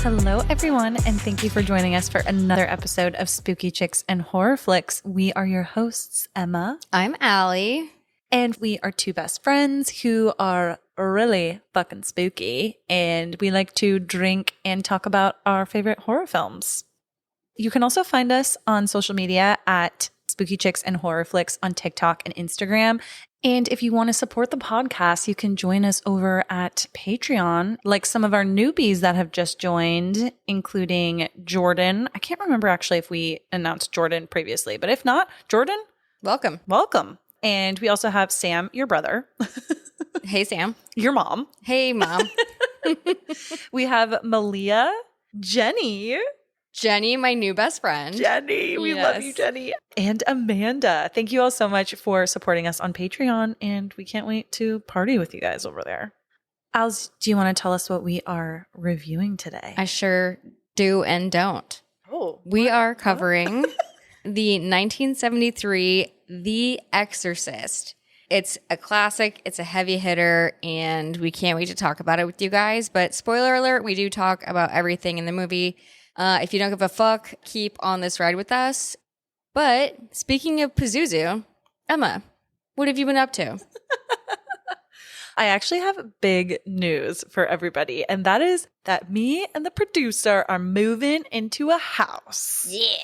Hello, everyone, and thank you for joining us for another episode of Spooky Chicks and Horror Flicks. We are your hosts, Emma. I'm Allie. And we are two best friends who are really fucking spooky, and we like to drink and talk about our favorite horror films. You can also find us on social media at Spooky Chicks and Horror Flicks on TikTok and Instagram. And if you want to support the podcast, you can join us over at Patreon, like some of our newbies that have just joined, including Jordan. I can't remember actually if we announced Jordan previously, but if not, Jordan, Welcome. welcome. And we also have Sam, your brother. Hey, Sam. Your mom. Hey, Mom. We have Malia, Jenny, My new best friend. Jenny. We love you, Yes. Jenny. And Amanda. Thank you all so much for supporting us on Patreon, and we can't wait to party with you guys over there. Als, do you want to tell us what we are reviewing today? I sure do and don't. We are covering the 1973 The Exorcist. It's a classic, it's a heavy hitter, and we can't wait to talk about it with you guys. But spoiler alert, we do talk about everything in the movie. If you don't give a fuck, keep on this ride with us. But speaking of Pazuzu, Emma, what have you been up to? I actually have big news for everybody, and that is that me and the producer are moving into a house. Yeah.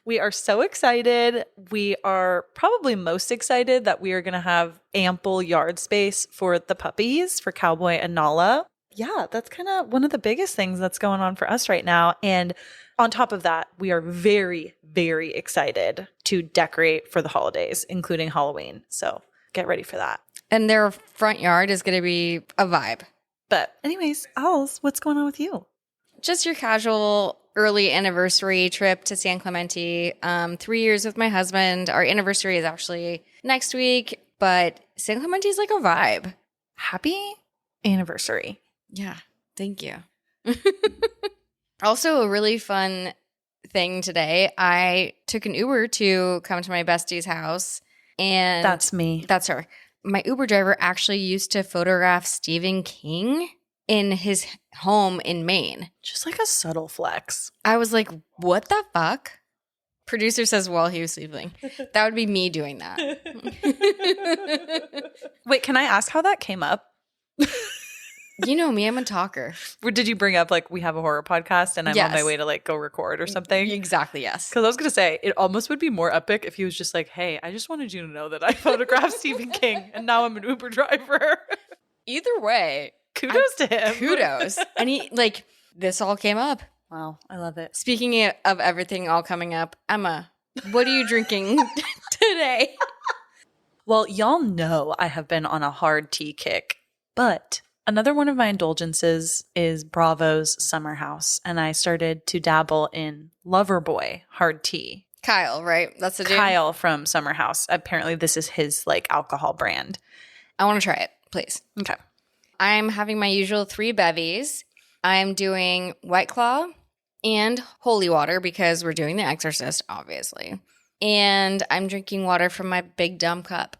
We are so excited. We are probably most excited that we are going to have ample yard space for the puppies, for Cowboy and Nala. Yeah, that's kind of one of the biggest things that's going on for us right now. And on top of that, we are very, very excited to decorate for the holidays, including Halloween. So get ready for that. And their front yard is going to be a vibe. But anyways, Als, what's going on with you? Just your casual early anniversary trip to San Clemente. 3 years with my husband. Our anniversary is actually next week, but San Clemente is like a vibe. Happy anniversary. Yeah, thank you. Also, a really fun thing today. I took an Uber to come to my bestie's house, and That's me. that's her. My Uber driver actually used to photograph Stephen King in his home in Maine. Just like a subtle flex. I was like, what the fuck? Producer says while he was sleeping. That would be me doing that. Wait, can I ask how that came up? You know me, I'm a talker. Did you bring up like we have a horror podcast and I'm on my Yes. way to like go record or something? Exactly, yes. Because I was going to say, it almost would be more epic if he was just like, hey, I just wanted you to know that I photographed Stephen King and now I'm an Uber driver. Either way, Kudos to him. kudos. And he, like, this all came up. Wow, I love it. Speaking of everything all coming up, Emma, what are you drinking today? Well, y'all know I have been on a hard tea kick, but another one of my indulgences is Bravo's Summer House, and I started to dabble in Loverboy hard tea. Kyle, right? That's the dude? Kyle from Summer House. Apparently, this is his like alcohol brand. I want to try it, please. Okay. I'm having my usual 3 bevies. I'm doing White Claw and holy water because we're doing The Exorcist, obviously. And I'm drinking water from my big dumb cup.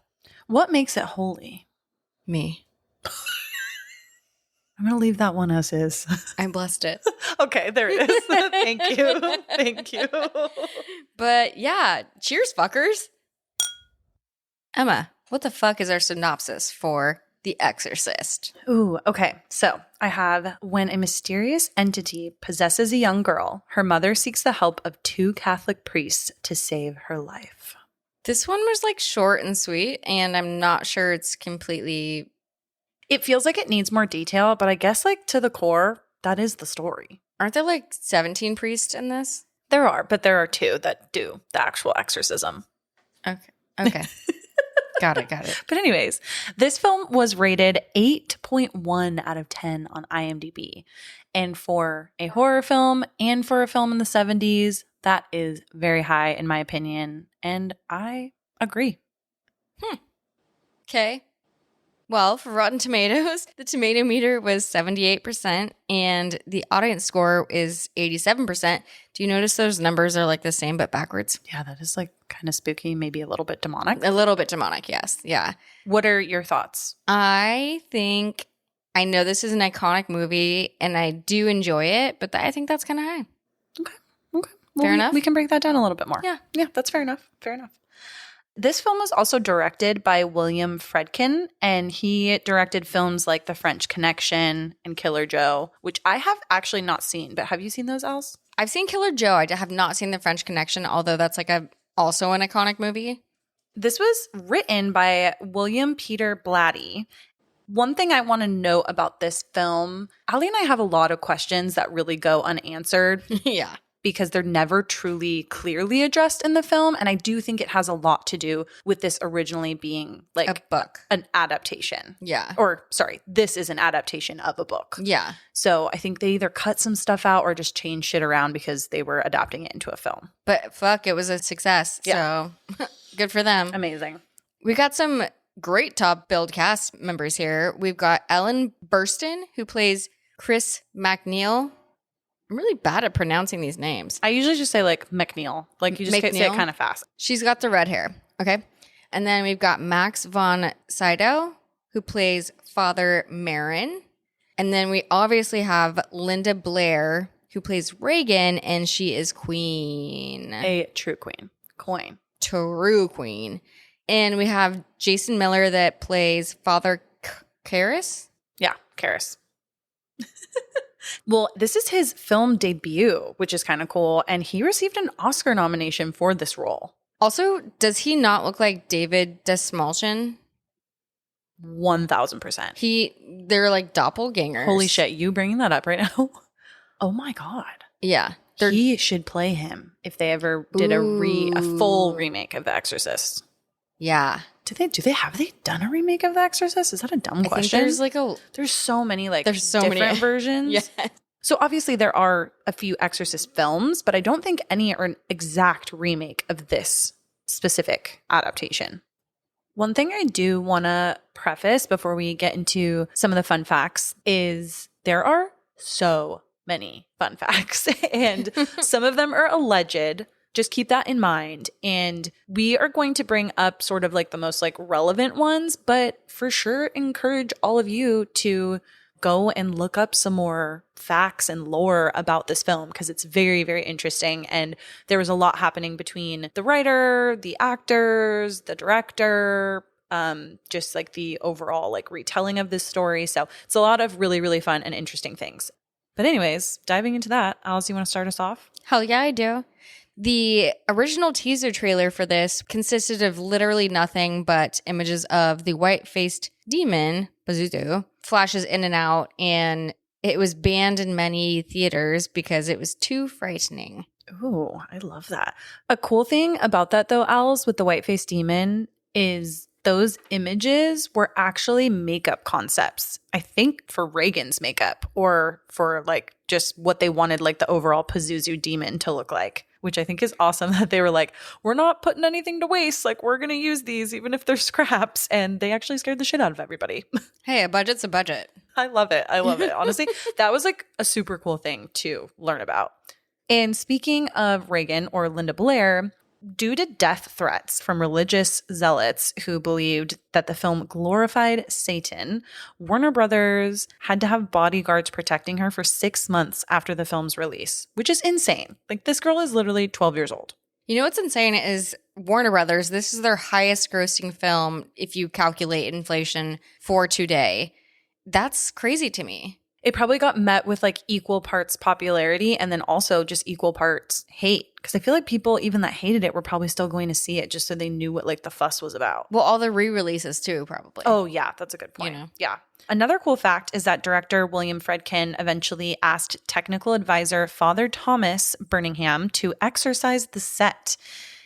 What makes it holy? Me. I'm going to leave that one as is. I blessed it. Okay, there it is. Thank you. Thank you. But yeah, cheers, fuckers. Emma, what the fuck is our synopsis for The Exorcist? Ooh, okay. So I have when a mysterious entity possesses a young girl, her mother seeks the help of 2 Catholic priests to save her life. This one was like short and sweet, and I'm not sure it's completely... It feels like it needs more detail, but I guess like to the core, that is the story. Aren't there like 17 priests in this? There are, but there are 2 that do the actual exorcism. Okay. Got it. But anyways, this film was rated 8.1 out of 10 on IMDb. And for a horror film and for a film in the 70s, that is very high in my opinion. And I agree. Okay. Well, for Rotten Tomatoes, the tomato meter was 78% and the audience score is 87%. Do you notice those numbers are like the same but backwards? Yeah, that is like kind of spooky, maybe a little bit demonic. A little bit demonic, yes. Yeah. What are your thoughts? I think I know this is an iconic movie, and I do enjoy it, but I think that's kind of high. Okay. Well, fair enough? We can break that down a little bit more. Yeah. Yeah, that's fair enough. Fair enough. This film was also directed by William Friedkin, and he directed films like The French Connection and Killer Joe, which I have actually not seen. But have you seen those, Els? I've seen Killer Joe. I have not seen The French Connection, although that's like also an iconic movie. This was written by William Peter Blatty. One thing I want to note about this film, Ali and I have a lot of questions that really go unanswered. Yeah. Because they're never truly clearly addressed in the film. And I do think it has a lot to do with this originally being like a book, an adaptation. Yeah. Or sorry, this is an adaptation of a book. Yeah. So I think they either cut some stuff out or just changed shit around because they were adapting it into a film. But fuck, it was a success. Yeah. So good for them. Amazing. We got some great top billed cast members here. We've got Ellen Burstyn, who plays Chris MacNeil. I'm really bad at pronouncing these names. I usually just say like McNeil. Like you just say it kind of fast. She's got the red hair. Okay. And then we've got Max von Sydow, who plays Father Marin. And then we obviously have Linda Blair, who plays Regan, and she is Queen. A true queen. Coin. True queen. And we have Jason Miller that plays Father Karras. Yeah, Karras. Well, this is his film debut, which is kind of cool. And he received an Oscar nomination for this role. Also, does he not look like David Desmalchin? 1000%. They're like doppelgangers. Holy shit, you bringing that up right now? Oh my God. Yeah. He should play him if they ever did a full remake of The Exorcist. Yeah. Have they done a remake of The Exorcist? Is that a dumb question? There's so many different versions. Yeah. So obviously there are a few Exorcist films, but I don't think any are an exact remake of this specific adaptation. One thing I do want to preface before we get into some of the fun facts is there are so many fun facts, and some of them are alleged. Just keep that in mind. And we are going to bring up sort of like the most like relevant ones, but for sure encourage all of you to go and look up some more facts and lore about this film because it's very, very interesting. And there was a lot happening between the writer, the actors, the director, just like the overall like retelling of this story. So it's a lot of really, really fun and interesting things. But anyways, diving into that, Alice, you want to start us off? Hell yeah, I do. The original teaser trailer for this consisted of literally nothing but images of the white-faced demon, Pazuzu, flashes in and out, and it was banned in many theaters because it was too frightening. Ooh, I love that. A cool thing about that, though, Alice, with the white-faced demon is those images were actually makeup concepts. I think for Regan's makeup or for like just what they wanted like the overall Pazuzu demon to look like, which I think is awesome that they were like, we're not putting anything to waste. Like we're going to use these even if they're scraps. And they actually scared the shit out of everybody. Hey, a budget's a budget. I love it. I love it. Honestly, that was like a super cool thing to learn about. And speaking of Regan or Linda Blair, due to death threats from religious zealots who believed that the film glorified Satan, Warner Brothers had to have bodyguards protecting her for 6 months after the film's release, which is insane. Like, this girl is literally 12 years old. You know what's insane is Warner Brothers, this is their highest grossing film if you calculate inflation for today. That's crazy to me. It probably got met with like equal parts popularity and then also just equal parts hate. Because I feel like people even that hated it were probably still going to see it just so they knew what like the fuss was about. Well, all the re-releases too, probably. Oh, yeah. That's a good point. You know. Yeah. Another cool fact is that director William Friedkin eventually asked technical advisor Father Thomas Birmingham to exorcise the set.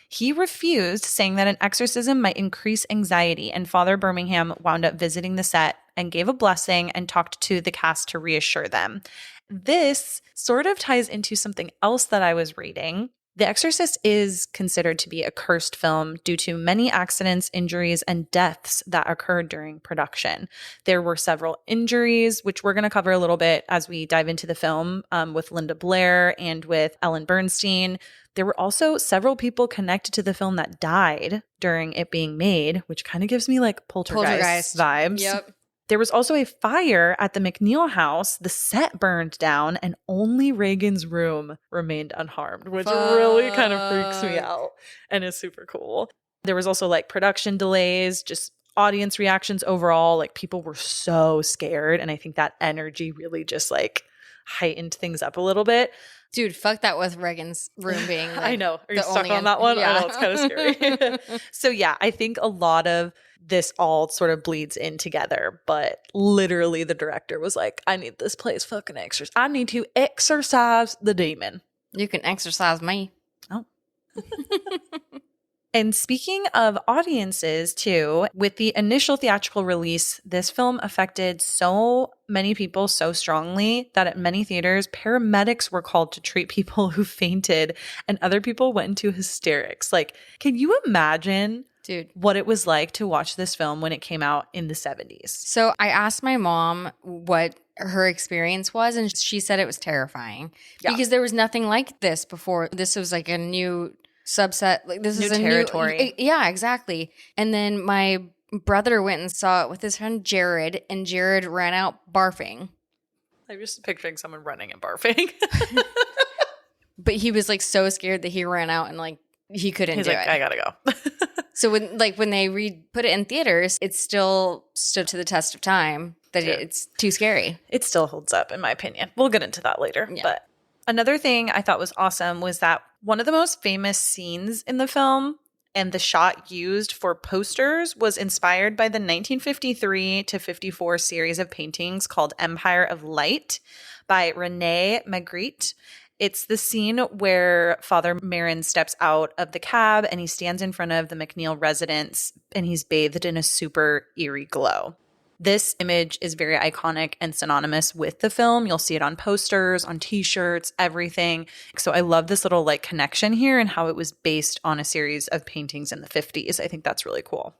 He refused, saying that an exorcism might increase anxiety, and Father Birmingham wound up visiting the set and gave a blessing and talked to the cast to reassure them. This sort of ties into something else that I was reading. The Exorcist is considered to be a cursed film due to many accidents, injuries, and deaths that occurred during production. There were several injuries, which we're going to cover a little bit as we dive into the film with Linda Blair and with Ellen Bernstein. There were also several people connected to the film that died during it being made, which kind of gives me like poltergeist vibes. Yep. There was also a fire at the McNeil house. The set burned down and only Regan's room remained unharmed, which really kind of freaks me out and is super cool. There was also like production delays, just audience reactions overall. Like people were so scared. And I think that energy really just like heightened things up a little bit. Dude, fuck that with Regan's room being like I know. Are you stuck on that one? Yeah. I know, it's kind of scary. So yeah, I think a lot of this all sort of bleeds in together, but literally the director was like, I need this place fucking exorcised. I need to exorcise the demon. You can exorcise me. Oh. And speaking of audiences too, with the initial theatrical release, this film affected so many people so strongly that at many theaters, paramedics were called to treat people who fainted and other people went into hysterics. Like, can you imagine, dude, what it was like to watch this film when it came out in the 70s? So I asked my mom what her experience was, and she said it was terrifying because there was nothing like this before. This was like a new subset, like this is a territory. Yeah, exactly. And then my brother went and saw it with his friend Jared, and Jared ran out barfing. I'm just picturing someone running and barfing. But he was like so scared that he ran out and like he couldn't do it. I gotta go. So when they put it in theaters, it still stood to the test of time that it's too scary. It still holds up, in my opinion. We'll get into that later. Yeah. But another thing I thought was awesome was that one of the most famous scenes in the film and the shot used for posters was inspired by the 1953 to 54 series of paintings called Empire of Light by René Magritte. It's the scene where Father Merrin steps out of the cab and he stands in front of the McNeil residence and he's bathed in a super eerie glow. This image is very iconic and synonymous with the film. You'll see it on posters, on t-shirts, everything. So I love this little like connection here and how it was based on a series of paintings in the 50s. I think that's really cool.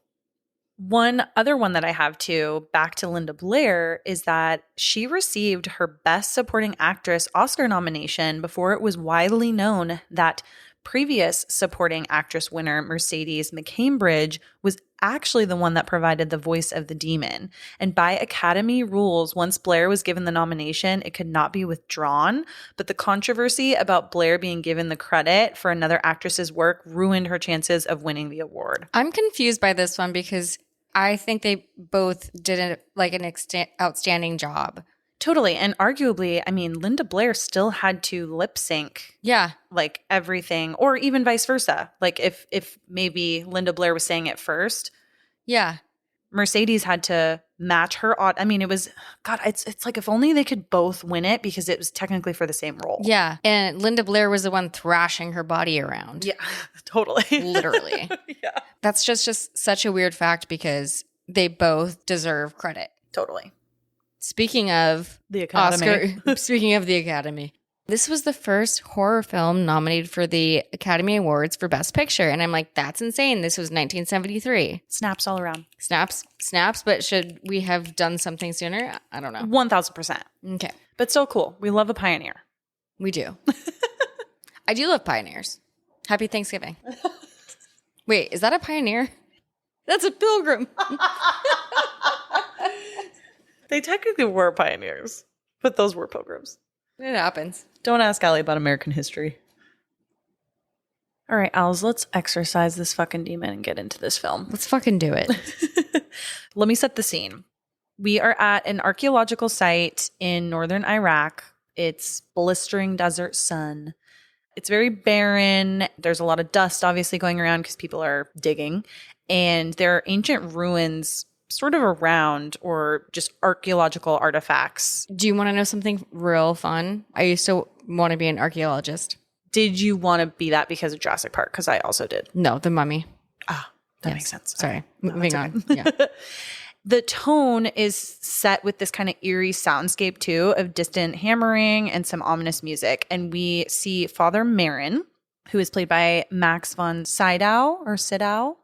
One other one that I have too, back to Linda Blair, is that she received her Best Supporting Actress Oscar nomination before it was widely known that previous Supporting Actress winner Mercedes McCambridge was actually the one that provided the voice of the demon. And by Academy rules, once Blair was given the nomination, it could not be withdrawn. But the controversy about Blair being given the credit for another actress's work ruined her chances of winning the award. I'm confused by this one because I think they both did an outstanding job. Totally. And arguably, I mean, Linda Blair still had to lip sync. Yeah. Like everything, or even vice versa. Like if maybe Linda Blair was saying it first. Yeah. Mercedes had to match her. I mean, it was, God, it's like if only they could both win it because it was technically for the same role. Yeah. And Linda Blair was the one thrashing her body around. Yeah, totally. Literally. Yeah. That's just such a weird fact because they both deserve credit. Totally. Speaking of the Academy. Speaking of the Academy, this was the first horror film nominated for the Academy Awards for Best Picture. And I'm like, that's insane. This was 1973. Snaps all around. Snaps. But should we have done something sooner? I don't know. 1000%. Okay. But still cool. We love a pioneer. We do. I do love pioneers. Happy Thanksgiving. Wait, is that a pioneer? That's a pilgrim. They technically were pioneers, but those were pilgrims. It happens. Don't ask Allie about American history. All right, Als, let's exorcise this fucking demon and get into this film. Let's fucking do it. Let me set the scene. We are at an archaeological site in northern Iraq. It's blistering desert sun. It's very barren. There's a lot of dust obviously going around because people are digging. And there are ancient ruins sort of around, or just archaeological artifacts. Do you want to know something real fun? I used to want to be an archaeologist. Did you want to be that because of Jurassic Park? Because I also did. No, The Mummy. Ah, that makes sense. Sorry. Okay. Moving on. Yeah. The tone is set with this kind of eerie soundscape too, of distant hammering and some ominous music. And we see Father Merrin, who is played by Max von Sydow,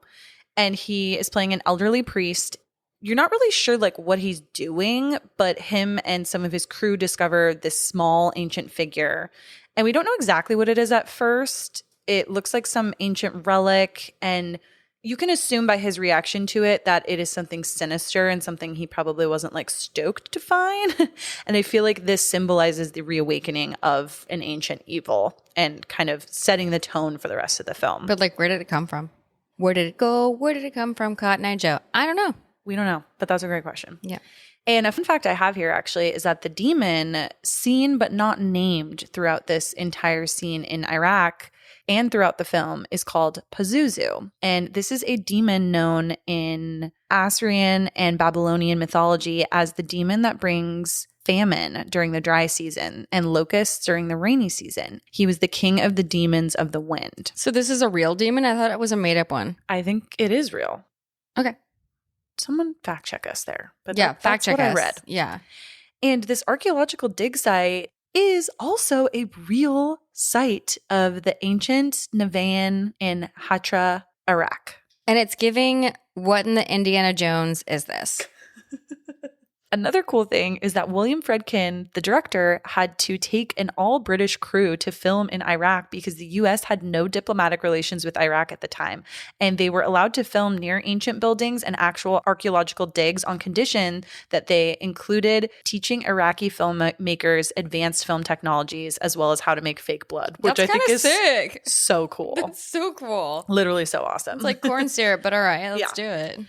and he is playing an elderly priest. You're not really sure like what he's doing, but him and some of his crew discover this small ancient figure. And we don't know exactly what it is at first. It looks like some ancient relic, and You can assume by his reaction to it that it is something sinister and something he probably wasn't like stoked to find. And I feel like this symbolizes the reawakening of an ancient evil and kind of setting the tone for the rest of the film. But like, where did it come from? Where did it go? Where did it come from, Cotton Eye Joe? I don't know. We don't know, but that's a great question. Yeah. And a fun fact I have here actually is that the demon seen but not named throughout this entire scene in Iraq and throughout the film is called Pazuzu. And this is a demon known in Assyrian and Babylonian mythology as the demon that brings famine during the dry season and locusts during the rainy season. He was the king of the demons of the wind. So this is a real demon? I thought it was a made-up one. I think it is real. Okay. Someone fact check us there. But yeah, fact check us. I read. Yeah. And this archaeological dig site is also a real site of the ancient Nevaeh in Hatra, Iraq. And it's giving, what in the Indiana Jones is this? Another cool thing is that William Friedkin, the director, had to take an all-British crew to film in Iraq because the U.S. had no diplomatic relations with Iraq at the time. And they were allowed to film near ancient buildings and actual archaeological digs on condition that they included teaching Iraqi filmmakers advanced film technologies as well as how to make fake blood, which I think is sick. So cool. That's so cool. Literally so awesome. It's like corn syrup, but all right, let's do it.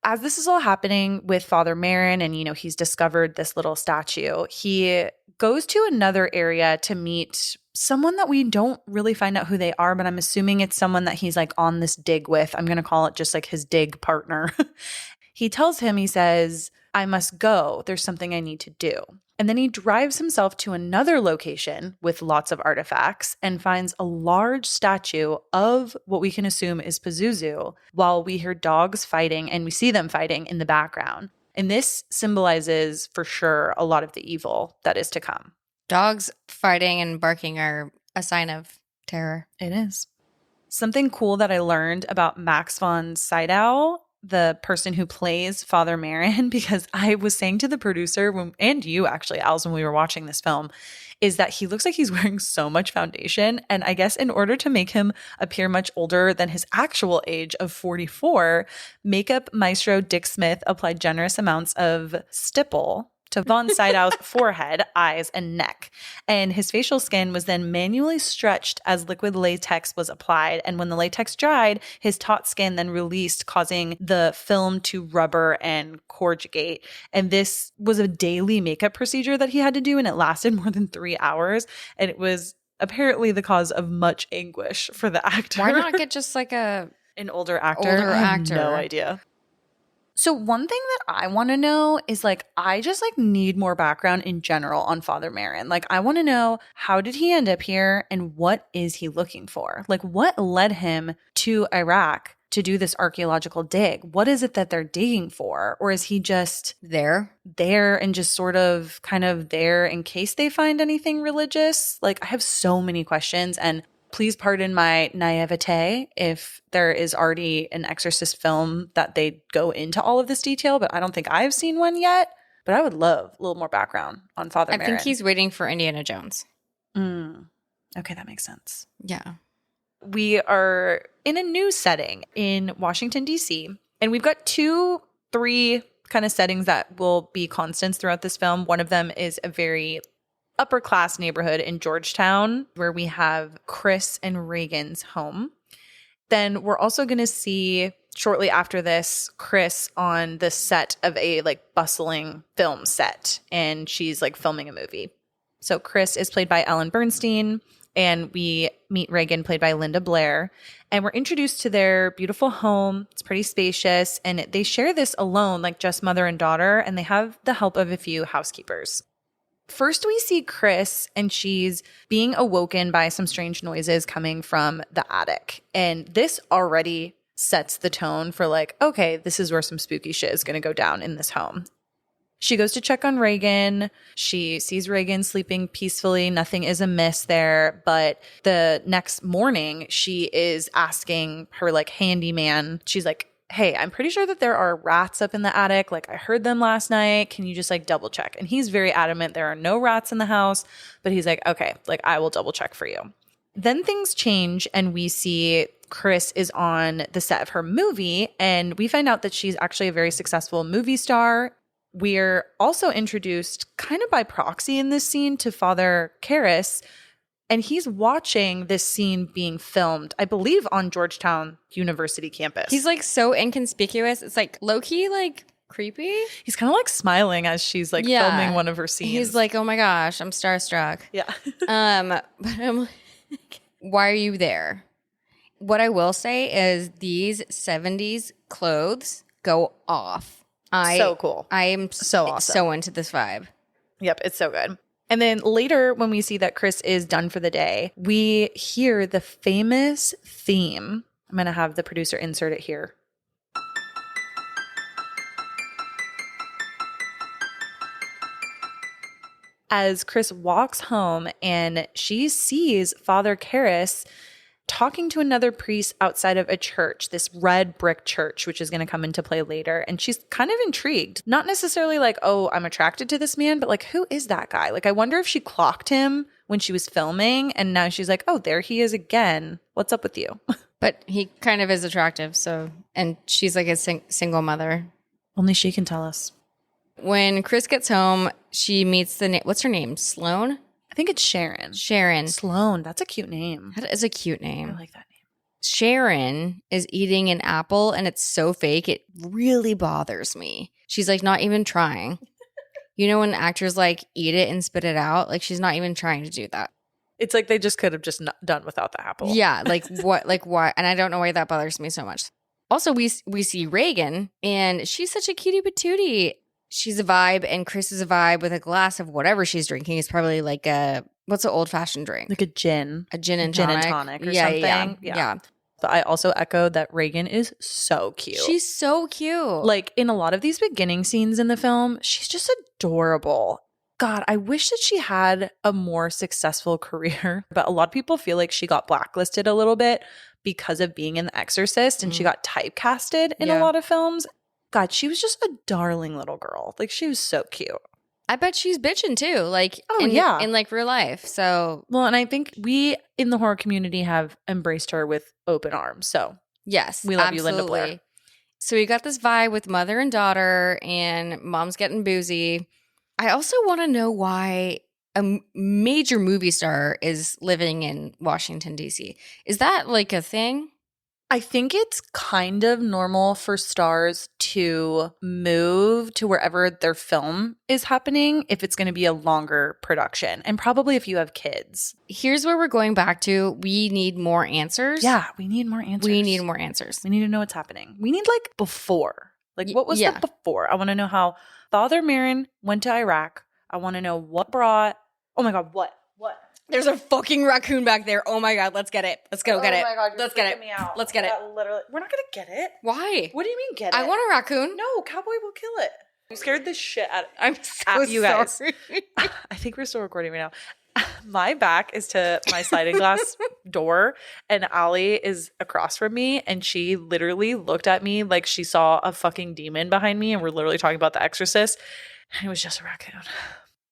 As this is all happening with Father Marin and, he's discovered this little statue, he goes to another area to meet someone that we don't really find out who they are, but I'm assuming it's someone that he's like on this dig with. I'm going to call it just like his dig partner. He tells him, he says, I must go. There's something I need to do. And then he drives himself to another location with lots of artifacts and finds a large statue of what we can assume is Pazuzu while we hear dogs fighting and we see them fighting in the background. And this symbolizes for sure a lot of the evil that is to come. Dogs fighting and barking are a sign of terror. It is. Something cool that I learned about Max von Sydow, the person who plays Father Marin, because I was saying to the producer and you actually, Alice, when we were watching this film, is that he looks like he's wearing so much foundation. And I guess in order to make him appear much older than his actual age of 44, makeup maestro Dick Smith applied generous amounts of stipple to von Sydow's forehead, eyes, and neck. And his facial skin was then manually stretched as liquid latex was applied. And when the latex dried, his taut skin then released, causing the film to rubber and corrugate. And this was a daily makeup procedure that he had to do, and it lasted more than 3 hours. And it was apparently the cause of much anguish for the actor. Why not get just like an older actor? I have no idea. So one thing that I want to know is I just need more background in general on Father Marin. I want to know, how did he end up here and what is he looking for? What led him to Iraq to do this archaeological dig? What is it that they're digging for? Or is he just there and just sort of kind of there in case they find anything religious? I have so many questions, and please pardon my naivete if there is already an Exorcist film that they go into all of this detail, but I don't think I've seen one yet. But I would love a little more background on Father Marin. I think he's waiting for Indiana Jones. Okay, that makes sense. Yeah. We are in a new setting in Washington, D.C., and we've got 3 kind of settings that will be constants throughout this film. One of them is a very upper class neighborhood in Georgetown where we have Chris and Regan's home. Then we're also going to see shortly after this Chris on the set of a bustling film set, and she's filming a movie. So Chris is played by Ellen Bernstein, and we meet Regan played by Linda Blair, and we're introduced to their beautiful home. It's pretty spacious, and they share this alone, just mother and daughter, and they have the help of a few housekeepers. First, we see Chris, and she's being awoken by some strange noises coming from the attic. And this already sets the tone for okay, this is where some spooky shit is going to go down in this home. She goes to check on Regan. She sees Regan sleeping peacefully. Nothing is amiss there. But the next morning, she is asking her handyman. She's like, hey, I'm pretty sure that there are rats up in the attic. I heard them last night. Can you just double check? And he's very adamant there are no rats in the house. But he's like, okay, I will double check for you. Then things change and we see Chris is on the set of her movie, and we find out that she's actually a very successful movie star. We're also introduced kind of by proxy in this scene to Father Karras, and he's watching this scene being filmed, I believe, on Georgetown University campus. He's like so inconspicuous. It's like low-key, like creepy. He's kind of like smiling as she's like filming one of her scenes. He's like, oh my gosh, I'm starstruck. Yeah. But I'm like, why are you there? What I will say is these 70s clothes go off. So cool. I am so awesome. So into this vibe. Yep, it's so good. And then later, when we see that Chris is done for the day, we hear the famous theme. I'm going to have the producer insert it here. As Chris walks home and she sees Father Karras talking to another priest outside of a church, this red brick church, which is going to come into play later. And she's kind of intrigued. Not necessarily like, oh, I'm attracted to this man, but like, who is that guy? Like, I wonder if she clocked him when she was filming. And now she's like, oh, there he is again. What's up with you? But he kind of is attractive. So, and she's like a single mother. Only she can tell us. When Chris gets home, she meets what's her name? Sloane? I think it's Sharon. Sharon. Sloane. That's a cute name. That is a cute name. I like that name. Sharon is eating an apple and it's so fake. It really bothers me. She's like not even trying. You know when actors like eat it and spit it out? Like she's not even trying to do that. It's like they just could have just not done without the apple. Yeah. Like what? Like why? And I don't know why that bothers me so much. Also, we see Regan and she's such a cutie patootie. She's a vibe and Chris is a vibe with a glass of whatever she's drinking. It's probably like what's an old fashioned drink? Like a gin. A gin and tonic. Or something. Yeah. But I also echo that Regan is so cute. She's so cute. Like in a lot of these beginning scenes in the film, she's just adorable. God, I wish that she had a more successful career. But a lot of people feel like she got blacklisted a little bit because of being in The Exorcist and she got typecasted in a lot of films. God, she was just a darling little girl. Like, she was so cute. I bet she's bitching too. Like, in like real life. So, well, and I think we in the horror community have embraced her with open arms. So, yes, we love you, Linda Blair. So we got this vibe with mother and daughter, and mom's getting boozy. I also want to know why a major movie star is living in Washington, D.C. Is that like a thing? I think it's kind of normal for stars to move to wherever their film is happening if it's going to be a longer production, and probably if you have kids. Here's where we're going back to. We need more answers. Yeah, we need more answers. We need more answers. We need to know what's happening. We need like before. Like what was the before? I want to know how Father Marin went to Iraq. I want to know what brought. Oh my God, what? There's a fucking raccoon back there. Oh my God, let's get it. Let's go get it. Oh my God, let's get it. Me out. Let's get it. Literally, we're not gonna get it. Why? What do you mean get it? I want a raccoon. No, Cowboy will kill it. You scared the shit out of I'm so you guys. sorry. I think we're still recording right now. My back is to my sliding glass door, and Allie is across from me, and she literally looked at me like she saw a fucking demon behind me, and we're literally talking about The Exorcist, and it was just a raccoon.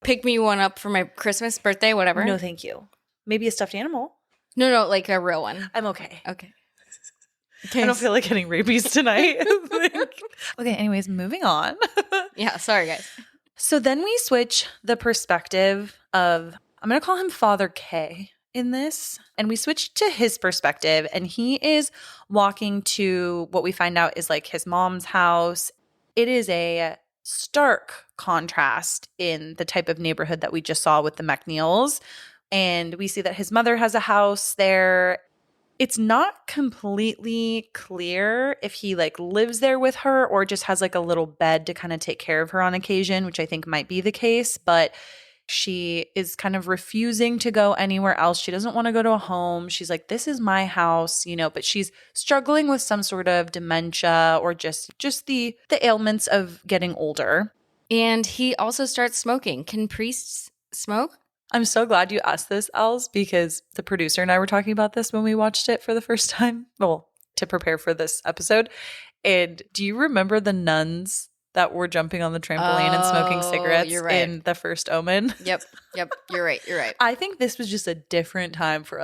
Pick me one up for my Christmas, birthday, whatever. No, thank you. Maybe a stuffed animal. No, like a real one. I'm okay. Okay. I don't feel like getting rabies tonight. Okay, anyways, moving on. Yeah, sorry guys. So then we switch the perspective of, I'm going to call him Father K in this. And we switch to his perspective, and he is walking to what we find out is like his mom's house. It is a stark contrast in the type of neighborhood that we just saw with the McNeils. And we see that his mother has a house there. It's not completely clear if he like lives there with her or just has like a little bed to kind of take care of her on occasion, which I think might be the case. But she is kind of refusing to go anywhere else. She doesn't want to go to a home. She's like, this is my house, you know, but she's struggling with some sort of dementia or just the ailments of getting older. And he also starts smoking. Can priests smoke? I'm so glad you asked this, Els, because the producer and I were talking about this when we watched it for the first time. Well, to prepare for this episode. And do you remember the nuns that were jumping on the trampoline and smoking cigarettes in the first Omen. Yep. You're right. I think this was just a different time for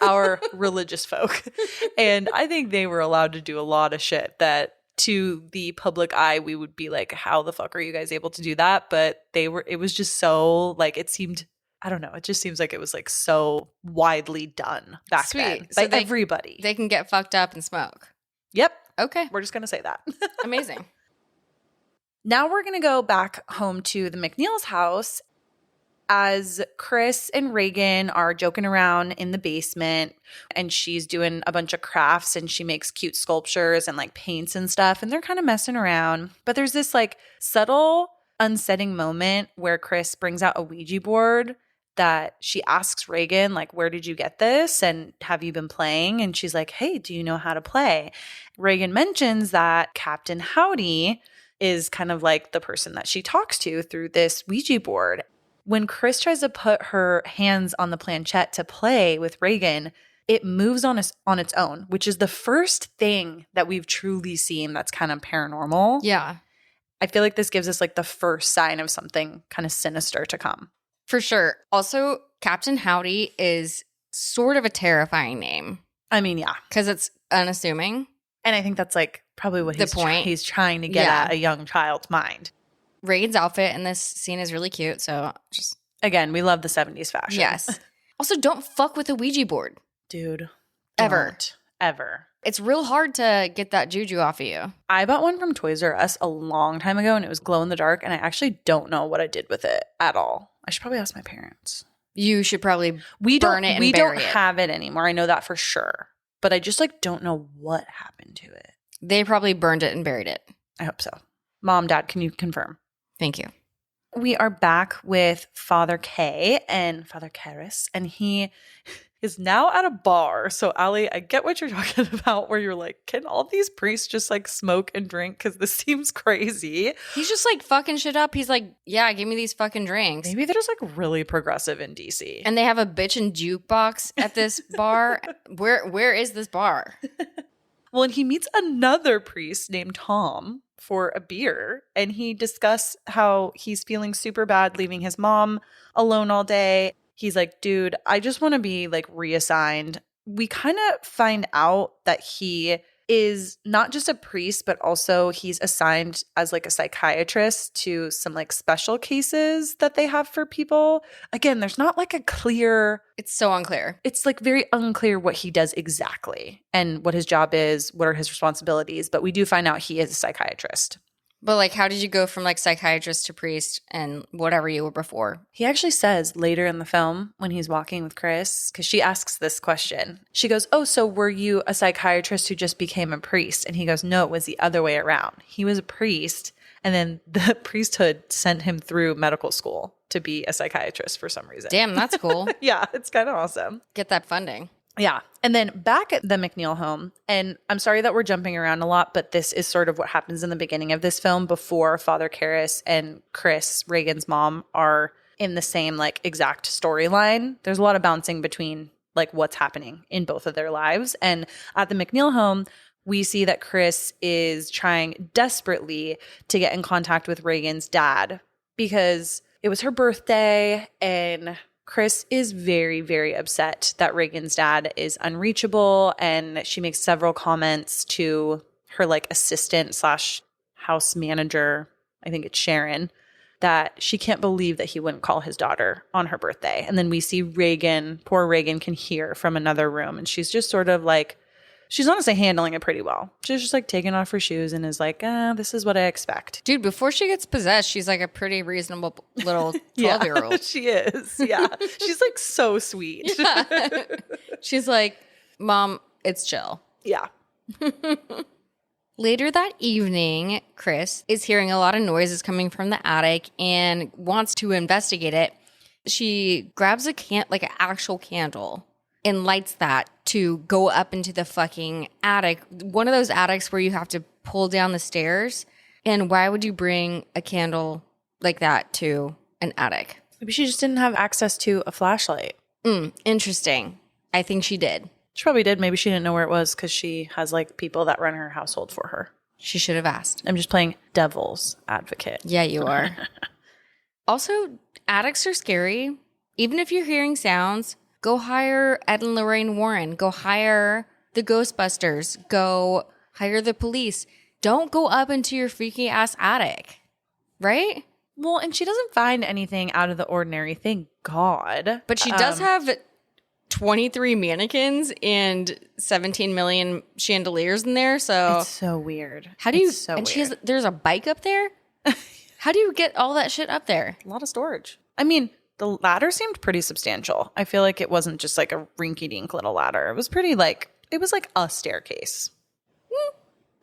our religious folk. And I think they were allowed to do a lot of shit that to the public eye, we would be like, how the fuck are you guys able to do that? But it was just so like, it seemed, I don't know. It just seems like it was like so widely done back then by everybody. They can get fucked up and smoke. Yep. Okay. We're just going to say that. Amazing. Now we're going to go back home to the McNeil's house as Chris and Regan are joking around in the basement, and she's doing a bunch of crafts and she makes cute sculptures and like paints and stuff, and they're kind of messing around. But there's this like subtle unsetting moment where Chris brings out a Ouija board that she asks Regan, like, where did you get this? And have you been playing? And she's like, hey, do you know how to play? Regan mentions that Captain Howdy is kind of like the person that she talks to through this Ouija board. When Chris tries to put her hands on the planchette to play with Regan, it moves on its own, which is the first thing that we've truly seen that's kind of paranormal. Yeah. I feel like this gives us like the first sign of something kind of sinister to come. For sure. Also, Captain Howdy is sort of a terrifying name. I mean, yeah. Because it's unassuming. And I think that's like probably what he's trying to get at a young child's mind. Regan's outfit in this scene is really cute. So just. Again, we love the 70s fashion. Yes. Also, don't fuck with a Ouija board. Dude. Ever. Ever. It's real hard to get that juju off of you. I bought one from Toys R Us a long time ago and it was glow in the dark. And I actually don't know what I did with it at all. I should probably ask my parents. You should probably burn it and bury it. We don't have it anymore. I know that for sure. But I just like don't know what happened to it. They probably burned it and buried it. I hope so. Mom, Dad, can you confirm? Thank you. We are back with Father K and Father Karras, and he is now at a bar. So, Allie, I get what you're talking about where you're like, can all these priests just like smoke and drink? Because this seems crazy. He's just like fucking shit up. He's like, yeah, give me these fucking drinks. Maybe they're just like really progressive in DC. And they have a bitchin' jukebox at this bar. Where is this bar? Well, and he meets another priest named Tom for a beer, and he discussed how he's feeling super bad leaving his mom alone all day. He's like, dude, I just want to be like reassigned. We kind of find out that he is not just a priest, but also he's assigned as like a psychiatrist to some like special cases that they have for people. Again, there's not like a clear. It's so unclear. It's like very unclear what he does exactly and what his job is, what are his responsibilities. But we do find out he is a psychiatrist. But like, how did you go from like psychiatrist to priest and whatever you were before? He actually says later in the film when he's walking with Chris, because she asks this question. She goes, oh, so were you a psychiatrist who just became a priest? And he goes, no, it was the other way around. He was a priest, and then the priesthood sent him through medical school to be a psychiatrist for some reason. Damn, that's cool. Yeah, it's kind of awesome. Get that funding. Yeah. And then back at the McNeil home, and I'm sorry that we're jumping around a lot, but this is sort of what happens in the beginning of this film before Father Karras and Chris, Regan's mom, are in the same like exact storyline. There's a lot of bouncing between like what's happening in both of their lives. And at the McNeil home, we see that Chris is trying desperately to get in contact with Regan's dad because it was her birthday and Chris is very, very upset that Regan's dad is unreachable, and she makes several comments to her like assistant / house manager, I think it's Sharon, that she can't believe that he wouldn't call his daughter on her birthday. And then we see Regan, poor Regan can hear from another room, and she's just sort of like, she's honestly handling it pretty well. She's just like taking off her shoes and is like, this is what I expect. Dude, before she gets possessed, she's like a pretty reasonable little 12-year-old. Yeah, she is. Yeah. She's like so sweet. Yeah. She's like, Mom, it's chill. Yeah. Later that evening, Chris is hearing a lot of noises coming from the attic and wants to investigate it. She grabs an actual candle and lights that to go up into the fucking attic. One of those attics where you have to pull down the stairs. And why would you bring a candle like that to an attic? Maybe she just didn't have access to a flashlight. Interesting. I think she did. She probably did. Maybe she didn't know where it was because she has like people that run her household for her. She should have asked. I'm just playing devil's advocate. Yeah, you are. Also, attics are scary. Even if you're hearing sounds, go hire Ed and Lorraine Warren. Go hire the Ghostbusters. Go hire the police. Don't go up into your freaky ass attic. Right? Well, and she doesn't find anything out of the ordinary, thank God. But she does have 23 mannequins and 17 million chandeliers in there. So it's so weird. How do you? It's so and weird. There's a bike up there. How do you get all that shit up there? A lot of storage. I mean, the ladder seemed pretty substantial. I feel like it wasn't just like a rinky-dink little ladder. It was pretty like a staircase.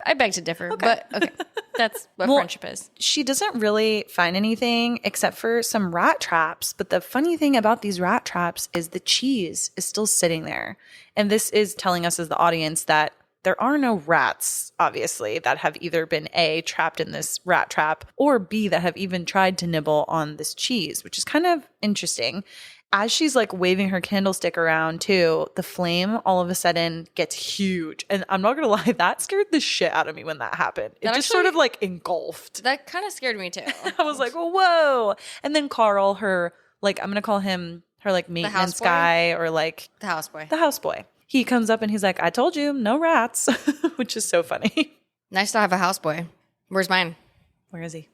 I beg to differ, but okay. That's what friendship is. She doesn't really find anything except for some rat traps. But the funny thing about these rat traps is the cheese is still sitting there. And this is telling us as the audience that there are no rats, obviously, that have either been A, trapped in this rat trap, or B, that have even tried to nibble on this cheese, which is kind of interesting. As she's like waving her candlestick around too, the flame all of a sudden gets huge. And I'm not going to lie, that scared the shit out of me when that happened. It just sort of like engulfed. That kind of scared me too. I was like, whoa. And then Carl, her, like, I'm going to call him her like maintenance guy or like the houseboy. The houseboy. He comes up and he's like, I told you, no rats, which is so funny. Nice to have a houseboy. Where's mine? Where is he?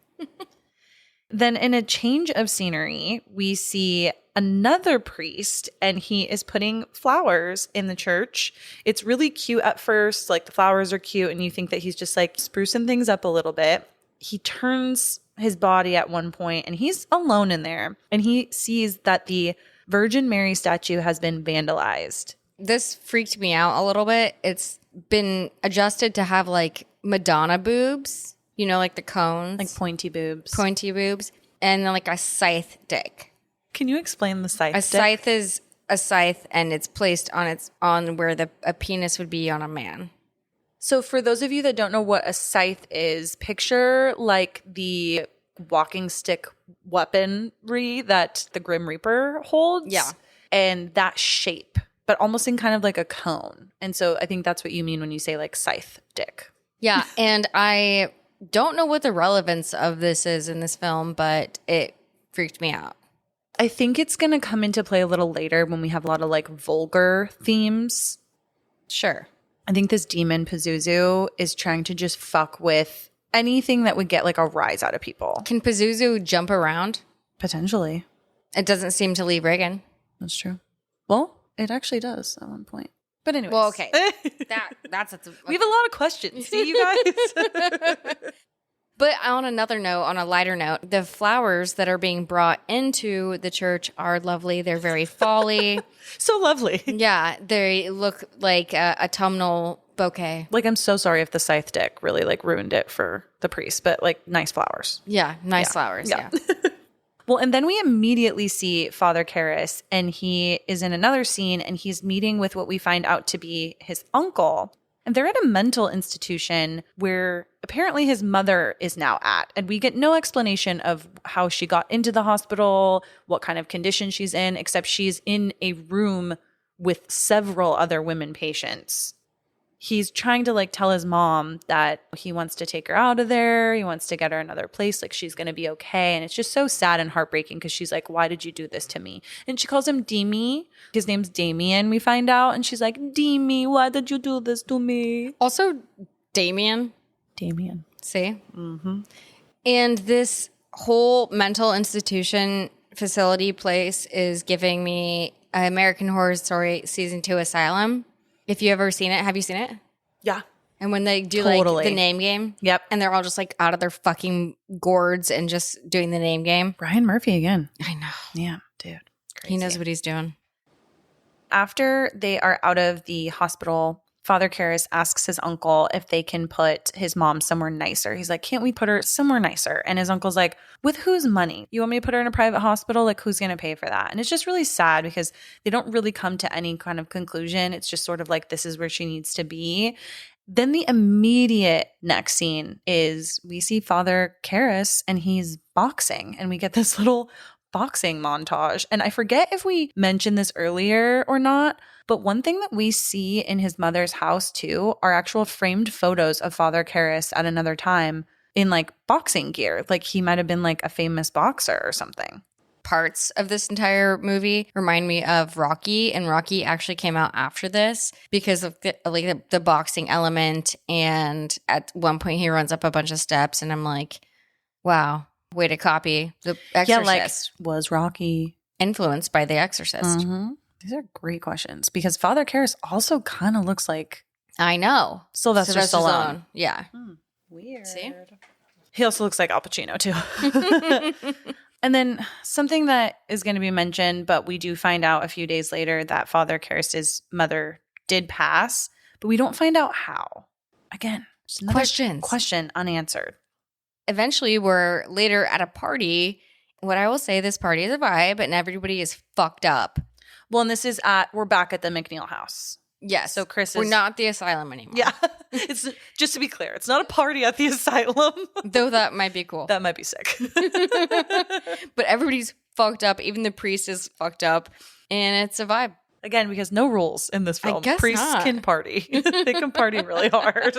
Then in a change of scenery, we see another priest and he is putting flowers in the church. It's really cute at first. Like the flowers are cute and you think that he's just like sprucing things up a little bit. He turns his body at one point and he's alone in there and he sees that the Virgin Mary statue has been vandalized. This freaked me out a little bit. It's been adjusted to have like Madonna boobs. You know, like the cones. Like pointy boobs. Pointy boobs. And then like a scythe dick. Can you explain the scythe dick? Scythe is a scythe and it's placed on where a penis would be on a man. So for those of you that don't know what a scythe is, picture like the walking stick weaponry that the Grim Reaper holds. Yeah. And that shape, but almost in kind of like a cone. And so I think that's what you mean when you say like scythe dick. Yeah. And I don't know what the relevance of this is in this film, but it freaked me out. I think it's going to come into play a little later when we have a lot of like vulgar themes. Sure. I think this demon Pazuzu is trying to just fuck with anything that would get like a rise out of people. Can Pazuzu jump around? Potentially. It doesn't seem to leave Regan. That's true. Well, it actually does at one point. But anyways. Well, okay. That's We have a lot of questions. See, you guys? But on another note, on a lighter note, the flowers that are being brought into the church are lovely. They're very folly. So lovely. Yeah, they look like a autumnal bouquet. Like, I'm so sorry if the scythe dick really like ruined it for the priest, but like nice flowers. Yeah, nice flowers. Yeah. Well, and then we immediately see Father Karras, and he is in another scene, and he's meeting with what we find out to be his uncle. And they're at a mental institution where apparently his mother is now at. And we get no explanation of how she got into the hospital, what kind of condition she's in, except she's in a room with several other women patients. He's trying to like tell his mom that he wants to take her out of there. He wants to get her another place. Like she's going to be okay. And it's just so sad and heartbreaking because she's like, why did you do this to me? And she calls him Demi. His name's Damien, we find out. And she's like, Demi, why did you do this to me? Also, Damien. See? Mm-hmm. And this whole mental institution facility place is giving me American Horror Story Season 2 Asylum. If you ever seen it, have you seen it? Yeah. And when they do like the name game. Yep. And they're all just like out of their fucking gourds and just doing the name game. Ryan Murphy again. I know. Yeah, dude. Crazy. He knows what he's doing. After they are out of the hospital, Father Karras asks his uncle if they can put his mom somewhere nicer. He's like, can't we put her somewhere nicer? And his uncle's like, with whose money? You want me to put her in a private hospital? Like, who's going to pay for that? And it's just really sad because they don't really come to any kind of conclusion. It's just sort of like, this is where she needs to be. Then the immediate next scene is we see Father Karras and he's boxing. And we get this little boxing montage. And I forget if we mentioned this earlier or not, but one thing that we see in his mother's house too are actual framed photos of Father Karras at another time in like boxing gear. Like he might have been like a famous boxer or something. Parts of this entire movie remind me of Rocky, and Rocky actually came out after this because of the boxing element. And at one point, he runs up a bunch of steps, and I'm like, "Wow, way to copy the Exorcist." Yeah, like was Rocky influenced by the Exorcist? Mm-hmm. These are great questions because Father Karras also kind of looks like I know Sylvester Stallone. Yeah, weird. See, he also looks like Al Pacino too. And then something that is going to be mentioned, but we do find out a few days later that Father Karras' mother did pass, but we don't find out how. Again, just another question unanswered. Eventually, we're later at a party. What I will say, this party is a vibe, and everybody is fucked up. Well, and we're back at the McNeil house. Yeah, so Chris we're not at the asylum anymore. Yeah, it's just to be clear, it's not a party at the asylum. Though that might be cool. That might be sick. But everybody's fucked up. Even the priest is fucked up, and it's a vibe. Again, because no rules in this film. I guess Priests not. can party. They can party really hard.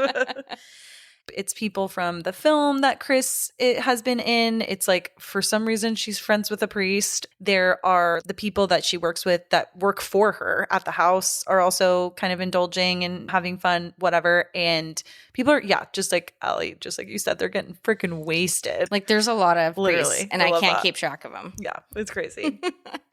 It's people from the film that Chris has been in. It's like, for some reason, she's friends with a priest. There are the people that she works with that work for her at the house are also kind of indulging and having fun, whatever. And people are, just like Allie, just like you said, they're getting freaking wasted. Like there's a lot of Literally, priests, and I can't keep track of them. Yeah, it's crazy.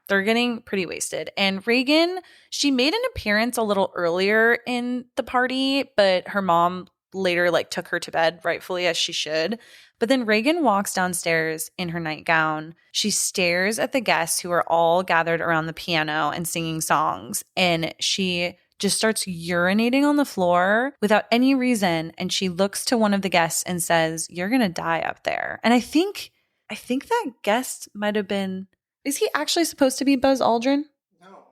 They're getting pretty wasted. And Regan, she made an appearance a little earlier in the party, but her mom later took her to bed, rightfully as she should. But then Regan walks downstairs in her nightgown. She stares at the guests who are all gathered around the piano and singing songs. And she just starts urinating on the floor without any reason. And she looks to one of the guests and says, "You're going to die up there." And I think that guest might have been, is he actually supposed to be Buzz Aldrin? No.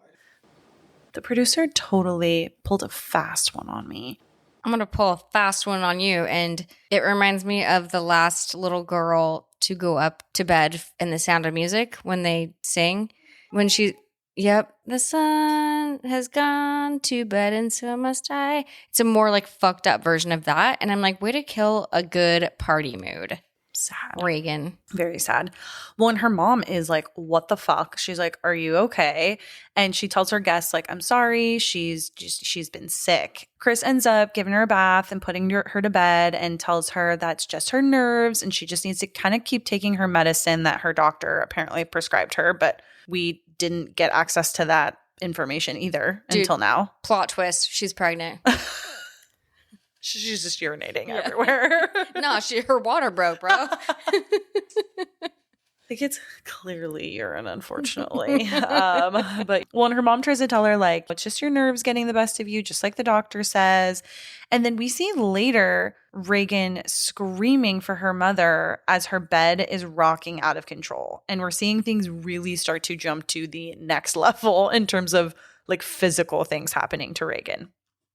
The producer totally pulled a fast one on me. I'm going to pull a fast one on you. And it reminds me of the last little girl to go up to bed in The Sound of Music when they sing. When the sun has gone to bed and so must I. It's a more fucked up version of that. And I'm like, way to kill a good party mood. Sad. Regan. Very sad. Well, and her mom is like, "What the fuck?" She's like, "Are you okay?" And she tells her guests, "I'm sorry. She's been sick." Chris ends up giving her a bath and putting her to bed and tells her that's just her nerves and she just needs to kind of keep taking her medicine that her doctor apparently prescribed her. But we didn't get access to that information either until now. Plot twist. She's pregnant. She's just urinating everywhere. No, her water broke, bro. I think it's clearly urine, unfortunately. But when her mom tries to tell her, it's just your nerves getting the best of you, just like the doctor says. And then we see later Regan screaming for her mother as her bed is rocking out of control. And we're seeing things really start to jump to the next level in terms of physical things happening to Regan.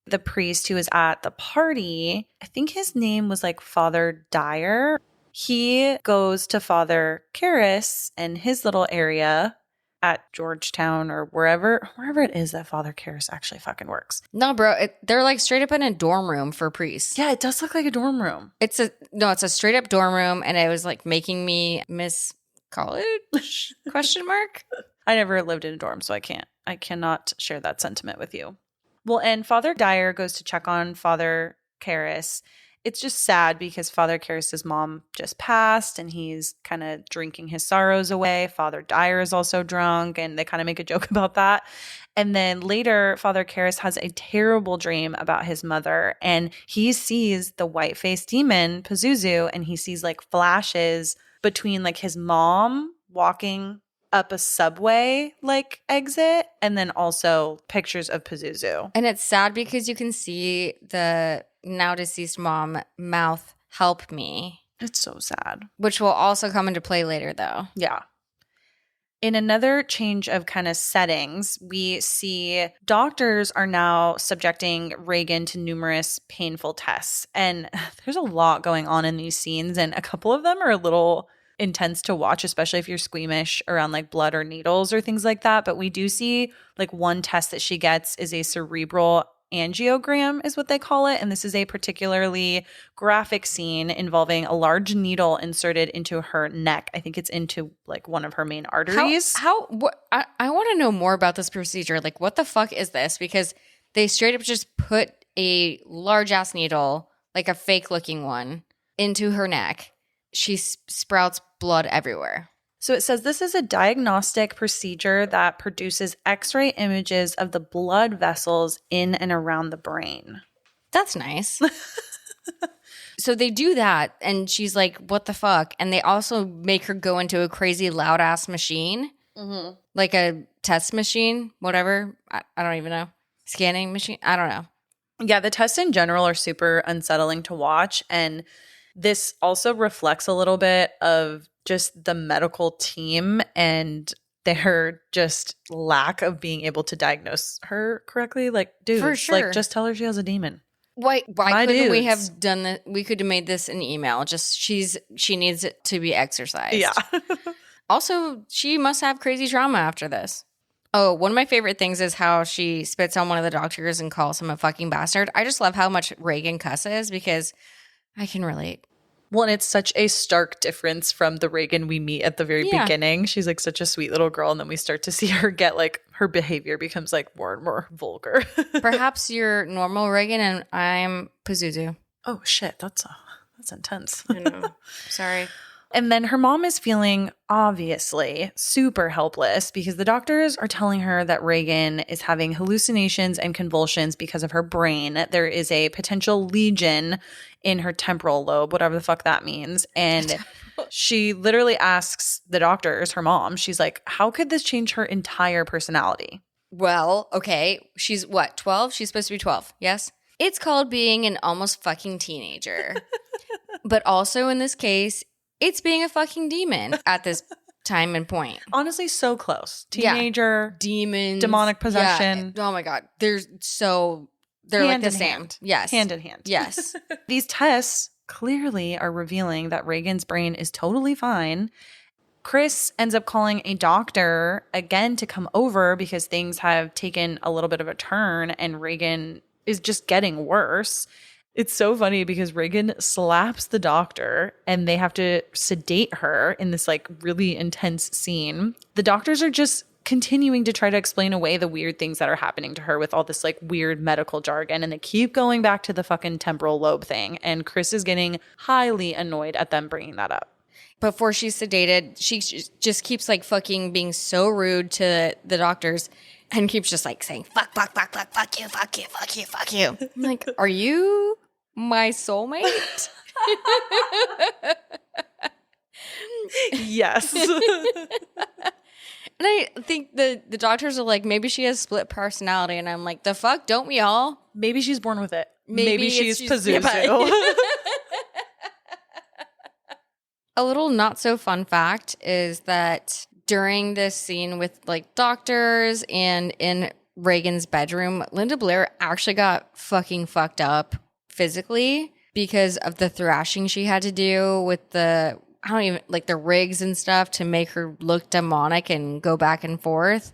The priest who was at the party, I think his name was Father Dyer. He goes to Father Karras and his little area at Georgetown or wherever it is that Father Karras actually fucking works. No, bro. They're straight up in a dorm room for priests. Yeah, it does look like a dorm room. It's a straight up dorm room, and it was making me miss college? Question mark. I never lived in a dorm, so I cannot share that sentiment with you. Well, and Father Dyer goes to check on Father Karras. It's just sad because Father Karras' mom just passed and he's kind of drinking his sorrows away. Father Dyer is also drunk and they kind of make a joke about that. And then later, Father Karras has a terrible dream about his mother and he sees the white-faced demon, Pazuzu, and he sees flashes between his mom walking up a subway exit and then also pictures of Pazuzu. And it's sad because you can see the now deceased mom mouth, "Help me." It's so sad. Which will also come into play later though. Yeah. In another change of kind of settings, we see doctors are now subjecting Regan to numerous painful tests. And there's a lot going on in these scenes and a couple of them are a little intense to watch, especially if you're squeamish around like blood or needles or things like that. But we do see like one test that she gets is a cerebral angiogram is what they call it. And this is a particularly graphic scene involving a large needle inserted into her neck. I think it's into like one of her main arteries. I want to know more about this procedure. Like, what the fuck is this? Because they straight up just put a large ass needle, like a fake looking one, into her neck. She sprouts blood everywhere. So it says this is a diagnostic procedure that produces X-ray images of the blood vessels in and around the brain. That's nice. So they do that, and she's like, what the fuck? And they also make her go into a crazy loud-ass machine, like a test machine, whatever. I don't even know. Scanning machine? I don't know. Yeah, the tests in general are super unsettling to watch, and this also reflects a little bit of just the medical team and their just lack of being able to diagnose her correctly. Like, dude, for sure. Like, just tell her she has a demon. Why couldn't we have done that? We could have made this an email. Just she needs it to be exercised. Yeah. Also, she must have crazy trauma after this. Oh, one of my favorite things is how she spits on one of the doctors and calls him a fucking bastard. I just love how much Regan cusses because I can relate. Well, and it's such a stark difference from the Regan we meet at the very beginning. She's like such a sweet little girl. And then we start to see her get like her behavior becomes like more and more vulgar. Perhaps you're normal Regan and I'm Pazuzu. Oh, shit. That's intense. I know. Sorry. And then her mom is feeling obviously super helpless because the doctors are telling her that Regan is having hallucinations and convulsions because of her brain. There is a potential lesion in her temporal lobe, whatever the fuck that means. And she literally asks the doctors, her mom, she's like, how could this change her entire personality? Well, okay. She's what, 12? She's supposed to be 12. Yes? It's called being an almost fucking teenager. But also in this case, it's being a fucking demon at this time and point. Honestly, so close. Teenager, demon, demonic possession. Yeah. Oh my God. They're like the same. Hand. Yes. Hand in hand. Yes. These tests clearly are revealing that Regan's brain is totally fine. Chris ends up calling a doctor again to come over because things have taken a little bit of a turn and Regan is just getting worse. It's so funny because Regan slaps the doctor and they have to sedate her in this like really intense scene. The doctors are just continuing to try to explain away the weird things that are happening to her with all this like weird medical jargon. And they keep going back to the fucking temporal lobe thing. And Chris is getting highly annoyed at them bringing that up. Before she's sedated, she just keeps like fucking being so rude to the doctors and keeps just like saying, fuck, fuck, fuck, fuck, fuck you, fuck you, fuck you, fuck you. I'm like, are you my soulmate? Yes. And I think the doctors are like, maybe she has split personality. And I'm like, the fuck? Don't we all? Maybe she's born with it. Maybe she's Pazuzu. Yeah. A little not so fun fact is that during this scene with like doctors and in Regan's bedroom, Linda Blair actually got fucking fucked up physically because of the thrashing she had to do with the rigs and stuff to make her look demonic and go back and forth.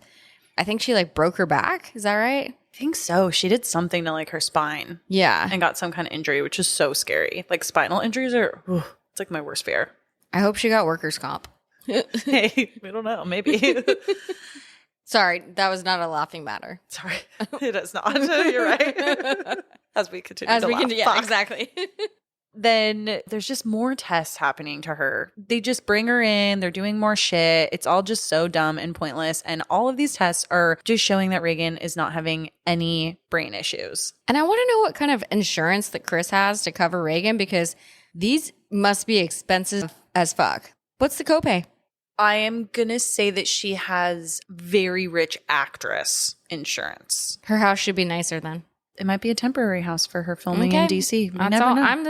I think she like broke her back. Is that right? I think so. She did something to like her spine. Yeah. And got some kind of injury, which is so scary. Like spinal injuries are, it's like my worst fear. I hope she got workers' comp. Hey, we don't know. Maybe. Sorry, that was not a laughing matter. Sorry, it is not. You're right. As we continue to laugh. Yeah, exactly. Then there's just more tests happening to her. They just bring her in. They're doing more shit. It's all just so dumb and pointless. And all of these tests are just showing that Regan is not having any brain issues. And I want to know what kind of insurance that Chris has to cover Regan because these must be expensive as fuck. What's the copay? I am going to say that she has very rich actress insurance. Her house should be nicer then. It might be a temporary house for her filming in DC. We That's never all. know. I'm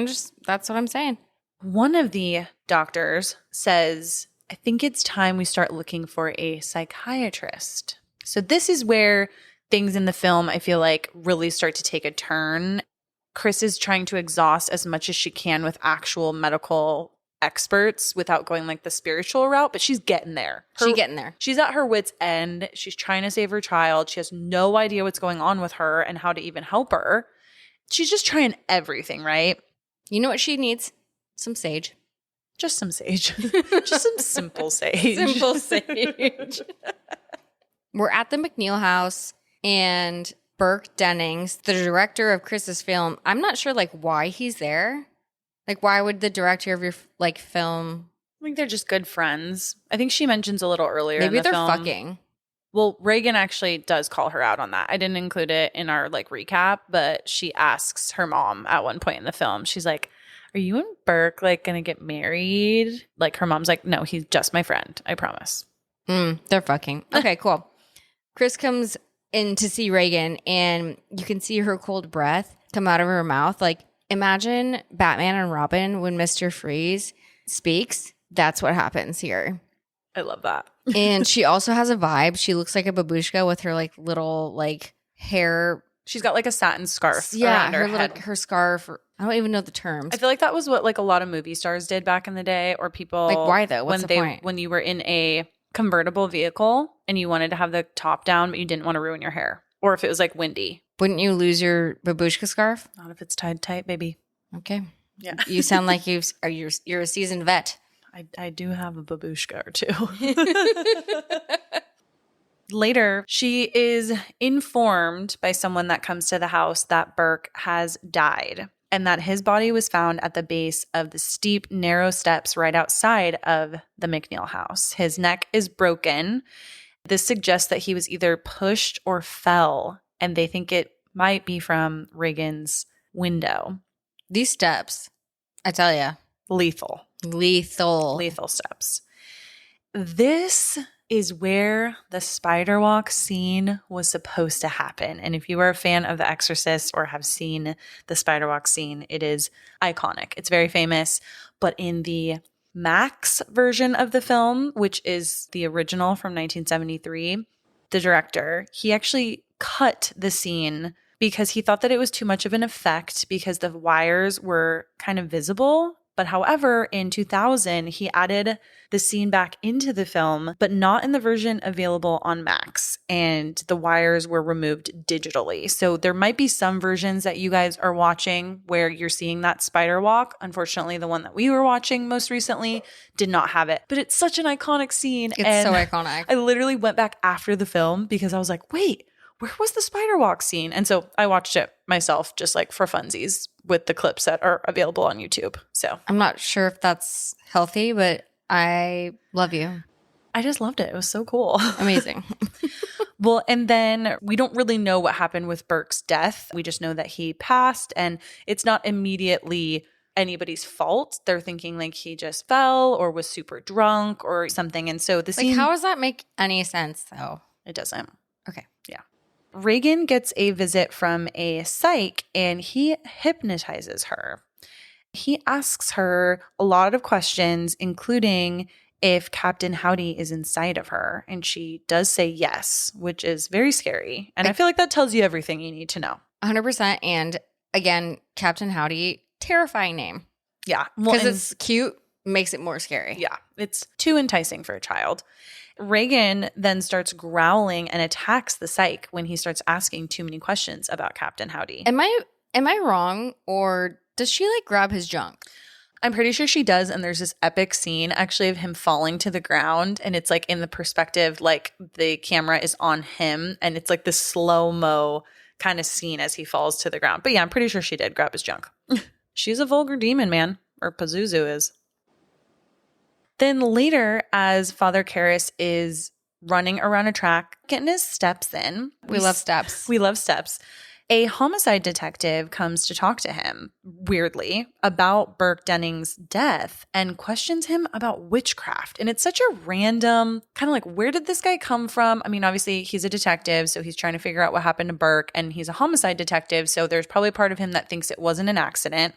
just that's what I'm saying. One of the doctors says, I think it's time we start looking for a psychiatrist. So this is where things in the film, I feel like, really start to take a turn. Chris is trying to exhaust as much as she can with actual medical experts without going like the spiritual route, but she's getting there. She's getting there. She's at her wit's end. She's trying to save her child. She has no idea what's going on with her and how to even help her. She's just trying everything, right? You know what she needs? Some sage. Just some sage. Just some simple sage. Simple sage. We're at the McNeil house, and Burke Dennings, the director of Chris's film, I'm not sure like why he's there. Like, why would the director of your like film? I think they're just good friends. I think she mentions a little earlier. Maybe in the they're film. fucking. Well, Regan actually does call her out on that. I didn't include it in our like recap, but she asks her mom at one point in the film. She's like, "Are you and Burke like gonna get married?" Like her mom's like, "No, he's just my friend. I promise." They're fucking. Okay, cool. Chris comes in to see Regan, and you can see her cold breath come out of her mouth. Like, imagine Batman and Robin when Mr. Freeze speaks. That's what happens here. I love that. And she also has a vibe. She looks like a babushka with her like little like hair. She's got like a satin scarf. Yeah, around her head. little her scarf. I don't even know the terms. I feel like that was what like a lot of movie stars did back in the day, or people. Like, why though? What's the point? When you were in a convertible vehicle and you wanted to have the top down, but you didn't want to ruin your hair, or if it was like windy. Wouldn't you lose your babushka scarf? Not if it's tied tight, baby. Okay. Yeah. You sound like you're a seasoned vet. I do have a babushka or two. Later, she is informed by someone that comes to the house that Burke has died and that his body was found at the base of the steep, narrow steps right outside of the McNeil house. His neck is broken. This suggests that he was either pushed or fell, and they think it might be from Regan's window. These steps, I tell you. Lethal steps. This is where the spider walk scene was supposed to happen. And if you are a fan of The Exorcist or have seen the spider walk scene, it is iconic. It's very famous. But in the Max version of the film, which is the original from 1973, the director, he actually cut the scene because he thought that it was too much of an effect because the wires were kind of visible. But however, in 2000, he added the scene back into the film, but not in the version available on Max. And the wires were removed digitally. So there might be some versions that you guys are watching where you're seeing that spider walk. Unfortunately, the one that we were watching most recently did not have it. But it's such an iconic scene. It's so iconic. I literally went back after the film because I was like, wait, where was the spider walk scene? And so I watched it myself just like for funsies with the clips that are available on YouTube. So I'm not sure if that's healthy, but I love you. I just loved it. It was so cool. Amazing. Well, and then we don't really know what happened with Burke's death. We just know that he passed, and it's not immediately anybody's fault. They're thinking like he just fell or was super drunk or something. And so the scene— Like, how does that make any sense though? It doesn't. Okay. Yeah. Regan gets a visit from a psych and he hypnotizes her. He asks her a lot of questions, including if Captain Howdy is inside of her. And she does say yes, which is very scary. And I feel like that tells you everything you need to know. 100%. And again, Captain Howdy, terrifying name. Yeah. Because it's cute, makes it more scary. Yeah. It's too enticing for a child. Regan then starts growling and attacks the psych when he starts asking too many questions about Captain Howdy. Am I wrong, or does she like grab his junk? I'm pretty sure she does, and there's this epic scene actually of him falling to the ground, and it's like in the perspective, like the camera is on him, and it's like this slow-mo kind of scene as he falls to the ground. But yeah, I'm pretty sure she did grab his junk. She's a vulgar demon, man, or Pazuzu is. Then later, as Father Karras is running around a track, getting his steps in. We love steps. We love steps. A homicide detective comes to talk to him, weirdly, about Burke Dennings' death and questions him about witchcraft. And it's such a random, kind of like, where did this guy come from? I mean, obviously, he's a detective, so he's trying to figure out what happened to Burke, and he's a homicide detective, so there's probably a part of him that thinks it wasn't an accident.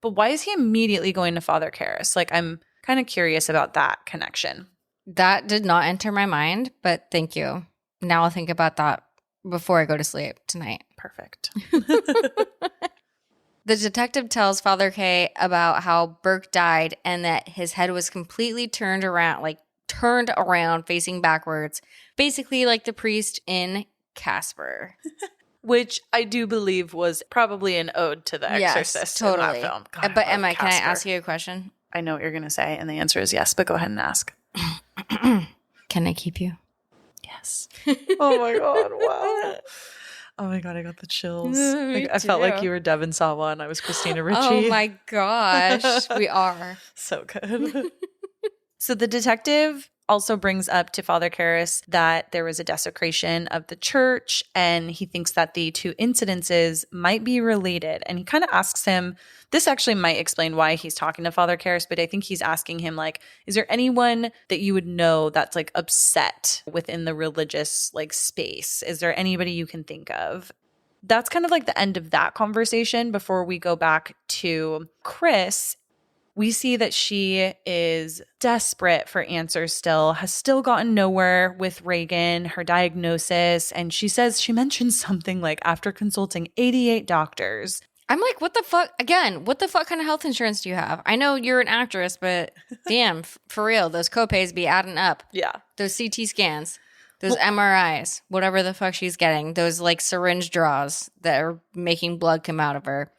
But why is he immediately going to Father Karras? Like, I'm kind of curious about that connection. That did not enter my mind, but thank you. Now I'll think about that before I go to sleep tonight. Perfect. The detective tells Father K about how Burke died and that his head was completely turned around facing backwards, basically like the priest in Casper. Which I do believe was probably an ode to the Exorcist in that film. God, but Emma, can I ask you a question? I know what you're going to say, and the answer is yes, but go ahead and ask. Can I keep you? Yes. Oh my God, wow. Oh my God, I got the chills. I felt like you were Devin Sawa and I was Christina Ricci. Oh my gosh, we are. So good. So the detective also brings up to Father Karras that there was a desecration of the church, and he thinks that the two incidences might be related. And he kind of asks him, this actually might explain why he's talking to Father Karras, but I think he's asking him, like, is there anyone that you would know that's like upset within the religious like space? Is there anybody you can think of? That's kind of like the end of that conversation before we go back to Chris. We see that she is desperate for answers still, has still gotten nowhere with Regan, her diagnosis. And she says, she mentions something like after consulting 88 doctors. I'm like, what the fuck? Again, what the fuck kind of health insurance do you have? I know you're an actress, but damn, for real, those copays be adding up. Yeah. Those CT scans, those MRIs, whatever the fuck she's getting, those like syringe draws that are making blood come out of her.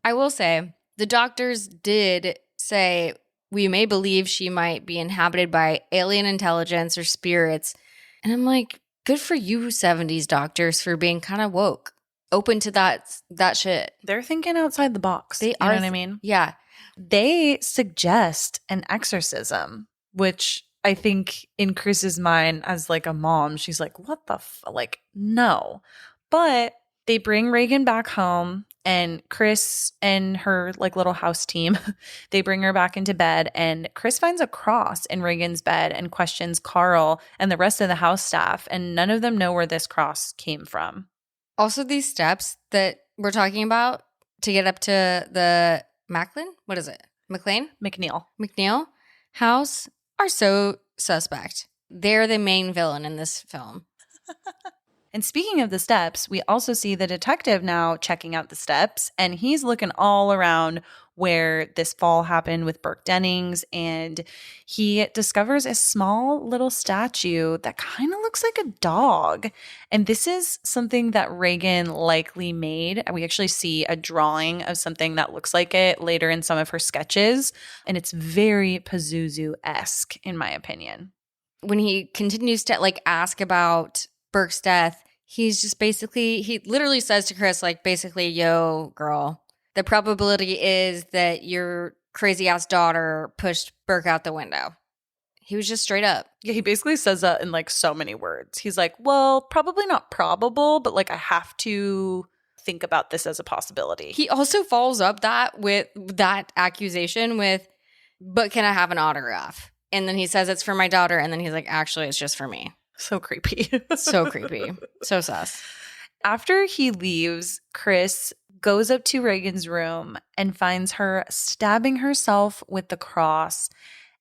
I will say, the doctors did say we may believe she might be inhabited by alien intelligence or spirits. And I'm like, good for you 70s doctors for being kind of woke, open to that shit. They're thinking outside the box. You know what I mean? Yeah. They suggest an exorcism, which I think in Chris's mind as like a mom, she's like, what the like, no. But they bring Regan back home. And Chris and her like little house team, they bring her back into bed, and Chris finds a cross in Regan's bed and questions Carl and the rest of the house staff, and none of them know where this cross came from. Also, these steps that we're talking about to get up to the McNeil house are so suspect. They're the main villain in this film. And speaking of the steps, we also see the detective now checking out the steps, and he's looking all around where this fall happened with Burke Dennings, and he discovers a small little statue that kind of looks like a dog. And this is something that Regan likely made. We actually see a drawing of something that looks like it later in some of her sketches, and it's very Pazuzu-esque in my opinion. When he continues to like ask about Burke's death, he's just he literally says to Chris, like, basically, yo, girl, the probability is that your crazy ass daughter pushed Burke out the window. He was just straight up. Yeah, he basically says that in like so many words. He's like, well, probably not probable, but like I have to think about this as a possibility. He also follows up that with that accusation with, but can I have an autograph? And then he says it's for my daughter, and then he's like, actually, it's just for me. So creepy. So creepy. So sus. After he leaves, Chris goes up to Regan's room and finds her stabbing herself with the cross.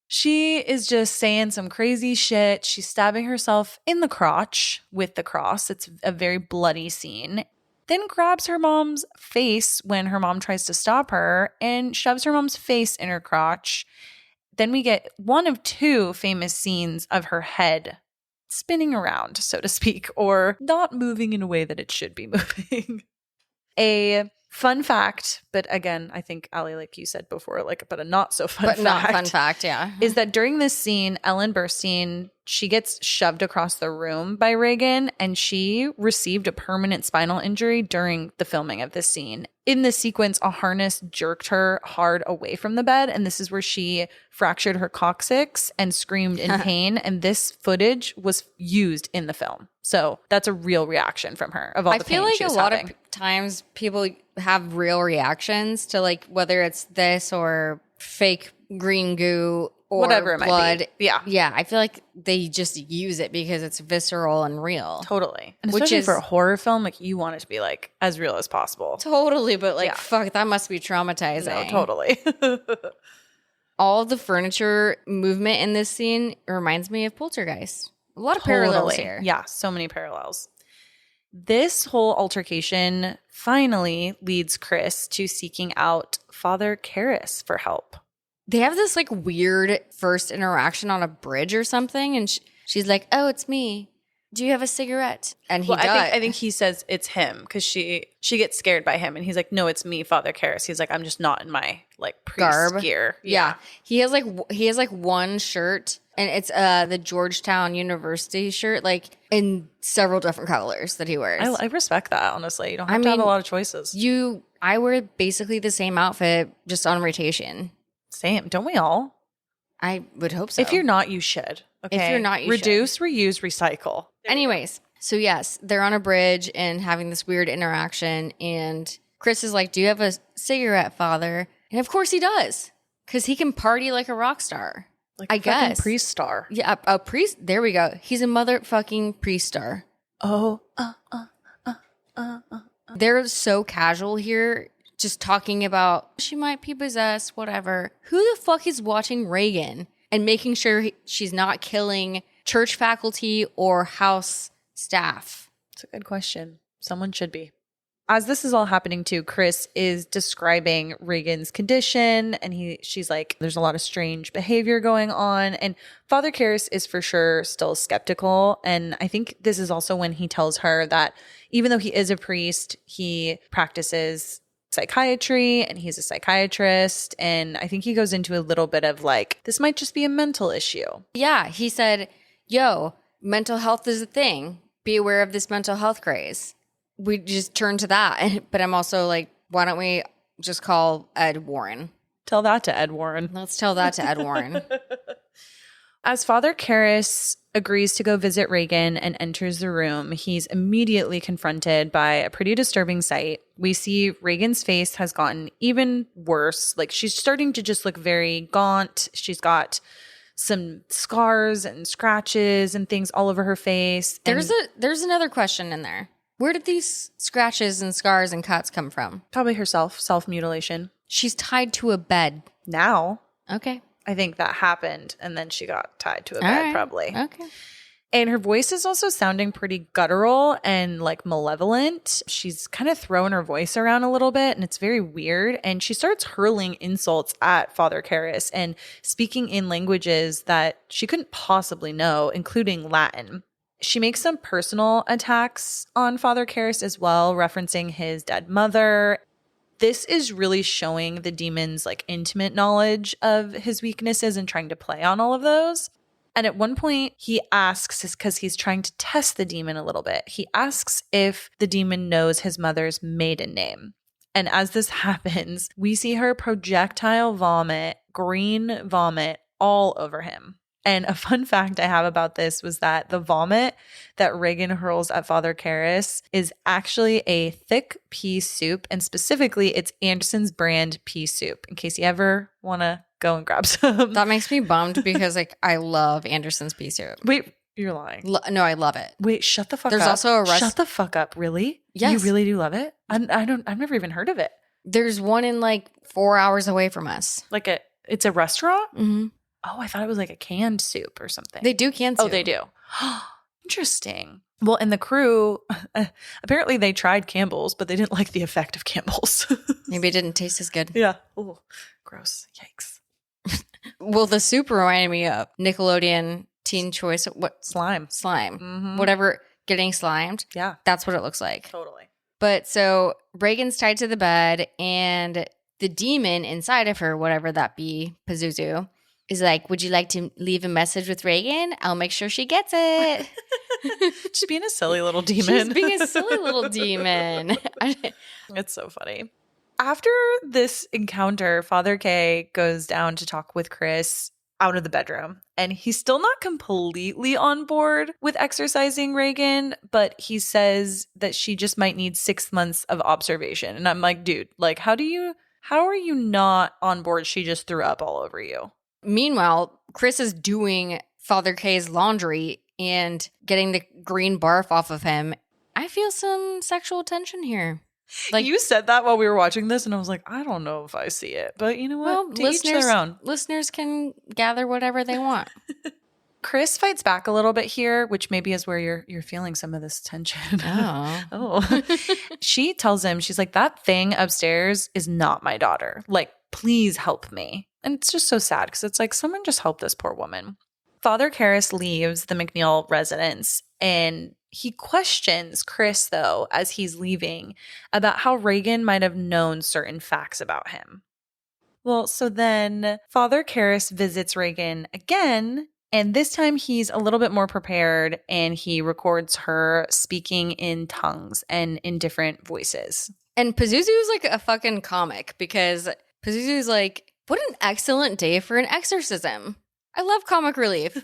She is just saying some crazy shit. She's stabbing herself in the crotch with the cross. It's a very bloody scene. Then grabs her mom's face when her mom tries to stop her and shoves her mom's face in her crotch. Then we get one of two famous scenes of her head spinning around, so to speak, or not moving in a way that it should be moving. A fun fact, but again, I think, Allie, like you said before, but a not so fun fact. But not fun fact, yeah. Is that during this scene, Ellen Burstyn, she gets shoved across the room by Regan, and she received a permanent spinal injury during the filming of this scene. In this sequence, a harness jerked her hard away from the bed, and this is where she fractured her coccyx and screamed in pain, and this footage was used in the film. So that's a real reaction from her of all the pain she was having. I feel like a lot of times people have real reactions to like whether it's this or fake green goo or whatever it blood. Might be. Yeah. Yeah. I feel like they just use it because it's visceral and real. Totally. And especially for a horror film, like you want it to be like as real as possible. Totally. But like, fuck, that must be traumatizing. No, totally. All the furniture movement in this scene reminds me of Poltergeist. A lot of parallels here. Yeah, so many parallels. This whole altercation finally leads Chris to seeking out Father Karras for help. They have this like weird first interaction on a bridge or something. And she's like, oh, it's me. Do you have a cigarette? And he does. I think he says it's him because she gets scared by him. And he's like, no, it's me, Father Karras. He's like, I'm just not in my like priest garb gear. Yeah. He has like one shirt. And it's the Georgetown University shirt, like in several different colors that he wears. I respect that, honestly. You don't have to have a lot of choices. I wear basically the same outfit, just on rotation. Same. Don't we all? I would hope so. If you're not, you should. Okay. If you're not, you reduce, should. Reuse, recycle. Anyways, so yes, they're on a bridge and having this weird interaction. And Chris is like, do you have a cigarette, Father? And of course he does. Because he can party like a rock star. Like I guess. Priest star. Yeah, a priest. There we go. He's a motherfucking priest star. Oh. They're so casual here, just talking about she might be possessed, whatever. Who the fuck is watching Regan and making sure she's not killing church faculty or house staff? That's a good question. Someone should be. As this is all happening too, Chris is describing Regan's condition and she's like, there's a lot of strange behavior going on. And Father Karras is for sure still skeptical. And I think this is also when he tells her that even though he is a priest, he practices psychiatry and he's a psychiatrist. And I think he goes into a little bit of like, this might just be a mental issue. Yeah, he said, yo, mental health is a thing. Be aware of this mental health craze. We just turn to that. But I'm also like, why don't we just call Ed Warren? Tell that to Ed Warren. Let's tell that to Ed Warren. As Father Karras agrees to go visit Regan and enters the room, he's immediately confronted by a pretty disturbing sight. We see Regan's face has gotten even worse. Like she's starting to just look very gaunt. She's got some scars and scratches and things all over her face. There's another question in there. Where did these scratches and scars and cuts come from? Probably herself, self-mutilation. She's tied to a bed. Now. Okay. I think that happened and then she got tied to a bed probably. Okay. And her voice is also sounding pretty guttural and like malevolent. She's kind of throwing her voice around a little bit and it's very weird. And she starts hurling insults at Father Karras and speaking in languages that she couldn't possibly know, including Latin. She makes some personal attacks on Father Karras as well, referencing his dead mother. This is really showing the demon's like intimate knowledge of his weaknesses and trying to play on all of those. And at one point he asks, because he's trying to test the demon a little bit, he asks if the demon knows his mother's maiden name. And as this happens, we see her projectile vomit, green vomit all over him. And a fun fact I have about this was that the vomit that Regan hurls at Father Karras is actually a thick pea soup. And specifically, it's Anderson's brand pea soup, in case you ever want to go and grab some. That makes me bummed because like I love Anderson's pea soup. Wait, you're lying. No, I love it. Wait, shut the fuck up. There's also a Shut the fuck up. Really? Yes. You really do love it? I've never even heard of it. There's one in like 4 hours away from us. Like it's a restaurant? Mm-hmm. Oh, I thought it was like a canned soup or something. They do canned soup. Oh, they do. Interesting. Well, and the crew, apparently they tried Campbell's, but they didn't like the effect of Campbell's. Maybe it didn't taste as good. Yeah. Oh, gross. Yikes. Well, the soup reminded me of Nickelodeon Teen Choice. What? Slime. Mm-hmm. Whatever, getting slimed. Yeah. That's what it looks like. Totally. But so Regan's tied to the bed and the demon inside of her, whatever that be, Pazuzu, is like, would you like to leave a message with Regan? I'll make sure she gets it. Just being a silly little demon. She's being a silly little demon. It's so funny. After this encounter, Father K goes down to talk with Chris out of the bedroom. And he's still not completely on board with exorcising Regan, but he says that she just might need 6 months of observation. And I'm like, dude, like, how are you not on board? She just threw up all over you. Meanwhile, Chris is doing Father K's laundry and getting the green barf off of him. I feel some sexual tension here. Like, you said that while we were watching this, and I was like, I don't know if I see it. But you know what? Well, to each their own. Listeners can gather whatever they want. Chris fights back a little bit here, which maybe is where you're feeling some of this tension. Oh. She tells him, she's like, that thing upstairs is not my daughter. Like, please help me. And it's just so sad because it's like, someone just help this poor woman. Father Karras leaves the McNeil residence and he questions Chris, though, as he's leaving about how Regan might have known certain facts about him. Well, so then Father Karras visits Regan again, and this time he's a little bit more prepared and he records her speaking in tongues and in different voices. And Pazuzu's like a fucking comic because Pazuzu's like, what an excellent day for an exorcism. I love comic relief.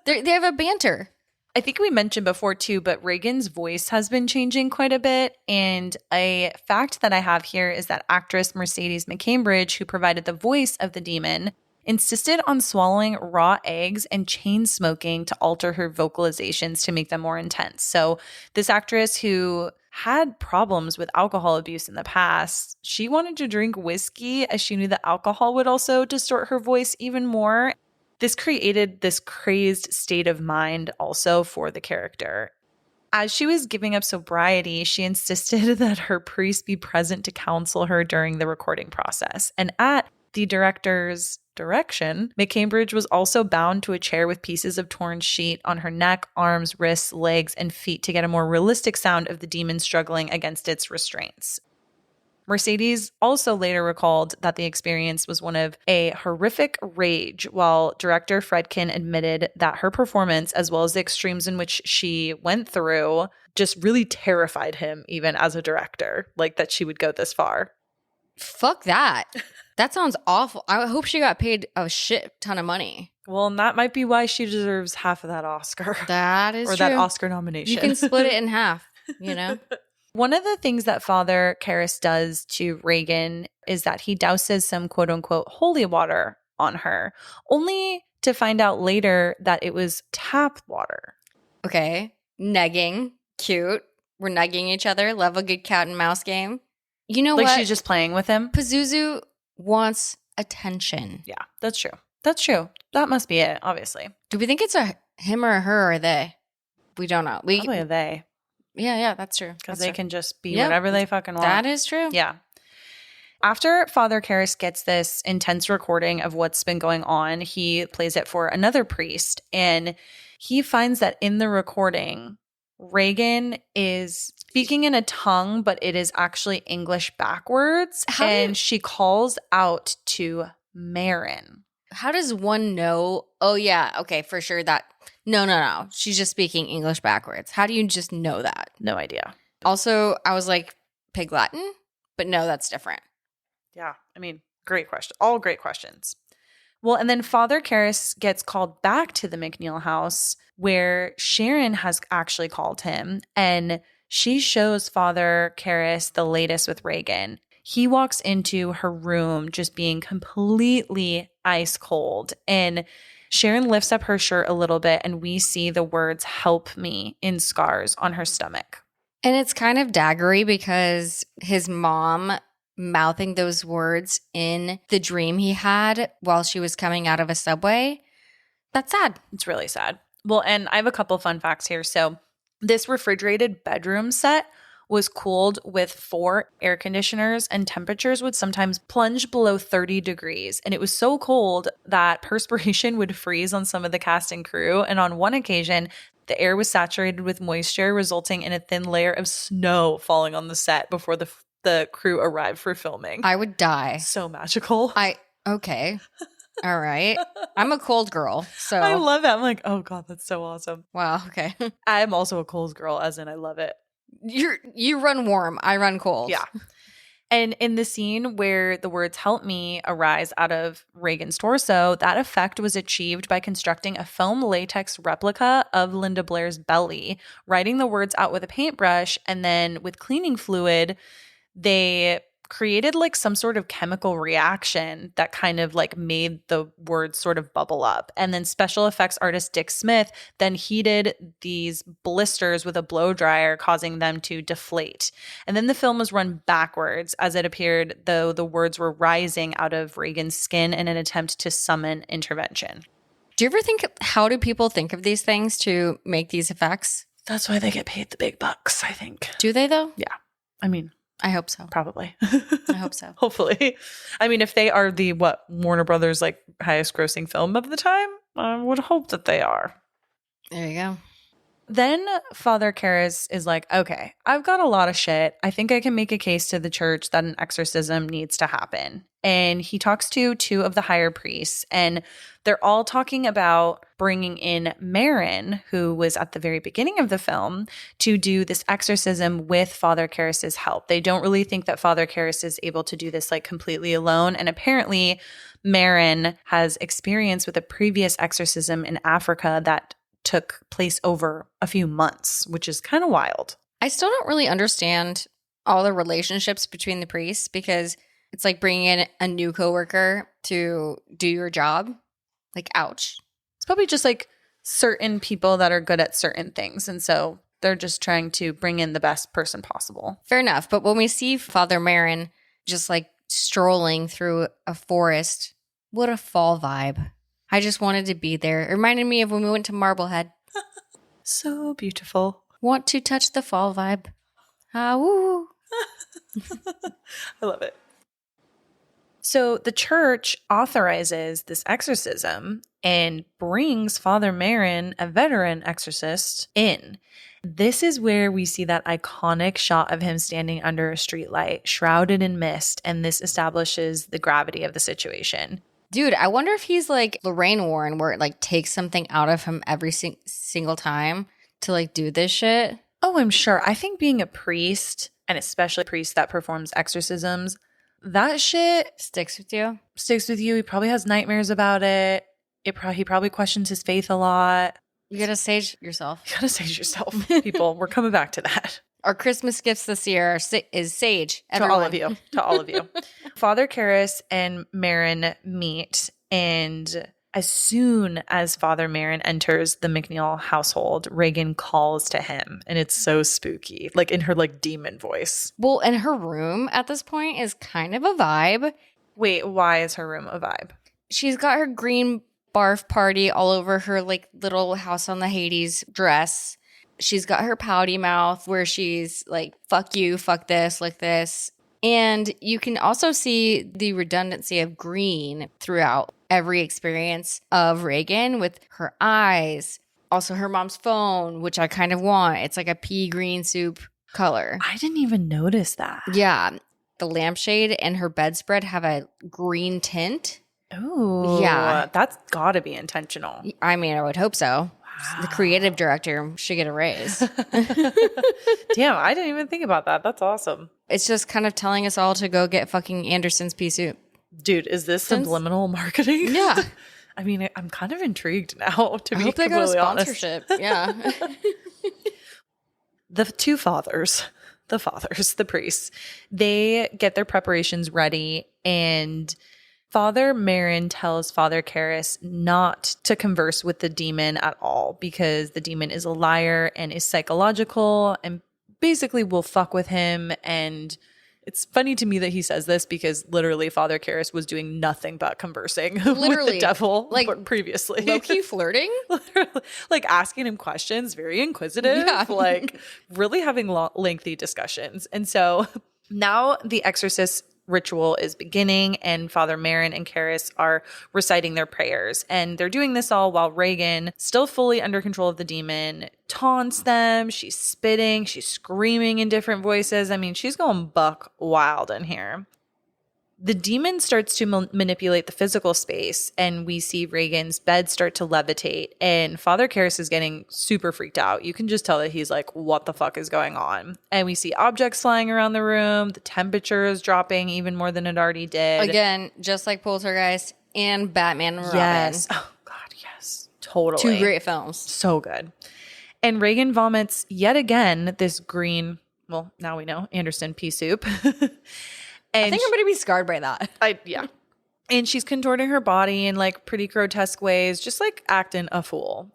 They have a banter. I think we mentioned before too, but Regan's voice has been changing quite a bit. And a fact that I have here is that actress Mercedes McCambridge, who provided the voice of the demon, insisted on swallowing raw eggs and chain smoking to alter her vocalizations to make them more intense. So this actress who had problems with alcohol abuse in the past, she wanted to drink whiskey as she knew that alcohol would also distort her voice even more. This created this crazed state of mind also for the character. As she was giving up sobriety, she insisted that her priest be present to counsel her during the recording process. And at the director's direction, McCambridge was also bound to a chair with pieces of torn sheet on her neck, arms, wrists, legs, and feet to get a more realistic sound of the demon struggling against its restraints. Mercedes also later recalled that the experience was one of a horrific rage, while director Friedkin admitted that her performance, as well as the extremes in which she went through, just really terrified him even as a director, like that she would go this far. Fuck that. That sounds awful. I hope she got paid a shit ton of money. Well, and that might be why she deserves half of that Oscar. That is or true. That Oscar nomination. You can split it in half, you know? One of the things that Father Karras does to Regan is that he douses some quote unquote holy water on her, only to find out later that it was tap water. Okay. Negging. Cute. We're negging each other. Love a good cat and mouse game. You know what? She's just playing with him. Pazuzu wants attention. Yeah, that's true. That's true. That must be it, obviously. Do we think it's a him or a her or they? We don't know. Probably a they. Yeah, that's true. Because they can just be whatever they fucking want. That is true. Yeah. After Father Karras gets this intense recording of what's been going on, he plays it for another priest. And he finds that in the recording, Regan is speaking in a tongue, but it is actually English backwards. She calls out to Marin. How does one know? Oh, yeah. Okay, for sure that. No. She's just speaking English backwards. How do you just know that? No idea. Also, I was like, Pig Latin? But no, that's different. Yeah. I mean, great question. All great questions. Well, and then Father Karras gets called back to the McNeil house where Sharon has actually called him. And she shows Father Karras the latest with Regan. He walks into her room just being completely ice cold. And Sharon lifts up her shirt a little bit and we see the words "help me" in scars on her stomach. And it's kind of daggery because his mom mouthing those words in the dream he had while she was coming out of a subway. That's sad. It's really sad. Well, and I have a couple fun facts here. So this refrigerated bedroom set was cooled with 4 air conditioners and temperatures would sometimes plunge below 30 degrees. And it was so cold that perspiration would freeze on some of the cast and crew. And on one occasion, the air was saturated with moisture, resulting in a thin layer of snow falling on the set before the crew arrived for filming. I would die. So magical. Okay. All right. I'm a cold girl, so. I love it. I'm like, oh God, that's so awesome. Wow, okay. I'm also a cold girl, as in I love it. You run warm, I run cold. Yeah. And in the scene where the words "help me" arise out of Regan's torso, that effect was achieved by constructing a foam latex replica of Linda Blair's belly, writing the words out with a paintbrush, and then with cleaning fluid, they created like some sort of chemical reaction that kind of like made the words sort of bubble up. And then special effects artist Dick Smith then heated these blisters with a blow dryer, causing them to deflate. And then the film was run backwards as it appeared though the words were rising out of Regan's skin in an attempt to summon intervention. Do you ever think, how do people think of these things to make these effects? That's why they get paid the big bucks, I think. Do they though? Yeah. I mean, I hope so. probably. I hope so. Hopefully. I mean, if they are the Warner Brothers like highest grossing film of the time, I would hope that they are. There you go. Then Father Karras is like, okay, I've got a lot of shit. I think I can make a case to the church that an exorcism needs to happen. And he talks to two of the higher priests, and they're all talking about bringing in Marin, who was at the very beginning of the film, to do this exorcism with Father Karras's help. They don't really think that Father Karras is able to do this like completely alone. And apparently Marin has experience with a previous exorcism in Africa that took place over a few months, which is kind of wild. I still don't really understand all the relationships between the priests, because it's like bringing in a new coworker to do your job. Like, ouch. It's probably just like certain people that are good at certain things. And so they're just trying to bring in the best person possible. Fair enough. But when we see Father Marin just like strolling through a forest, what a fall vibe. I just wanted to be there. It reminded me of when we went to Marblehead. So beautiful. Want to touch the fall vibe. Ah, woo. I love it. So the church authorizes this exorcism and brings Father Marin, a veteran exorcist, in. This is where we see that iconic shot of him standing under a streetlight, shrouded in mist, and this establishes the gravity of the situation. Dude, I wonder if he's like Lorraine Warren, where it like takes something out of him every single time to like do this shit. Oh, I'm sure. I think being a priest, and especially a priest that performs exorcisms, that shit Sticks with you. sticks with you. He probably has nightmares about it. He probably questions his faith a lot. You gotta sage yourself. You gotta sage yourself, people. We're coming back to that. Our Christmas gifts this year is sage. To all of you. Father Karras and Marin meet, and as soon as Father Marin enters the McNeil household, Regan calls to him, and it's so spooky, like in her like demon voice. Well, and her room at this point is kind of a vibe. Wait, why is her room a vibe? She's got her green barf party all over her like little House on the Hades dress. She's got her pouty mouth where she's like, fuck you, fuck this, like this. And you can also see the redundancy of green throughout every experience of Regan with her eyes. Also her mom's phone, which I kind of want. It's like a pea green soup color. I didn't even notice that. Yeah. The lampshade and her bedspread have a green tint. Oh, yeah. That's gotta be intentional. I mean, I would hope so. Wow. The creative director should get a raise. Damn, I didn't even think about that. That's awesome. It's just kind of telling us all to go get fucking Anderson's Pea Soup. Dude, is this subliminal marketing? Yeah. I mean, I'm kind of intrigued now, to I be hope they got a completely honest. sponsorship. Yeah. The two fathers, the priests, they get their preparations ready, and Father Marin tells Father Karras not to converse with the demon at all because the demon is a liar and is psychological and basically will fuck with him. And it's funny to me that he says this because literally Father Karras was doing nothing but conversing with the devil like previously. Low-key flirting? Literally, like asking him questions, very inquisitive, like really having lengthy discussions. And so now the exorcist ritual is beginning, and Father Marin and Karras are reciting their prayers. And they're doing this all while Regan, still fully under control of the demon, taunts them. She's spitting, she's screaming in different voices. I mean, she's going buck wild in here. The demon starts to manipulate the physical space, and we see Regan's bed start to levitate, and Father Karras is getting super freaked out. You can just tell that he's like, what the fuck is going on? And we see objects flying around the room. The temperature is dropping even more than it already did. Again, just like Poltergeist and Batman and Robin. Yes. Oh, God, yes. Totally. Two great films. So good. And Regan vomits yet again this green, well, now we know, Anderson Pea Soup. I think I'm going to be scarred by that. Yeah. And she's contorting her body in like pretty grotesque ways, just like acting a fool.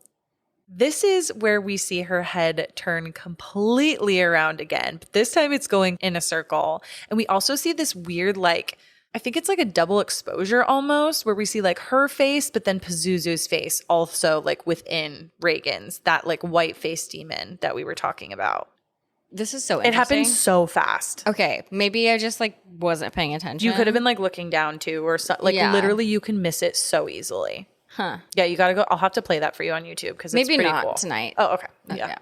This is where we see her head turn completely around again. But this time it's going in a circle. And we also see this weird like I think it's like a double exposure almost, where we see like her face, but then Pazuzu's face also like within Regan's, that like white face demon that we were talking about. This is so It interesting. happened so fast. Okay, maybe I just like wasn't paying attention. You could have been like looking down too, or so, like literally you can miss it so easily. Huh. Yeah, you got to go. I'll have to play that for you on YouTube because it's maybe pretty not cool. tonight. Oh, okay. Yeah.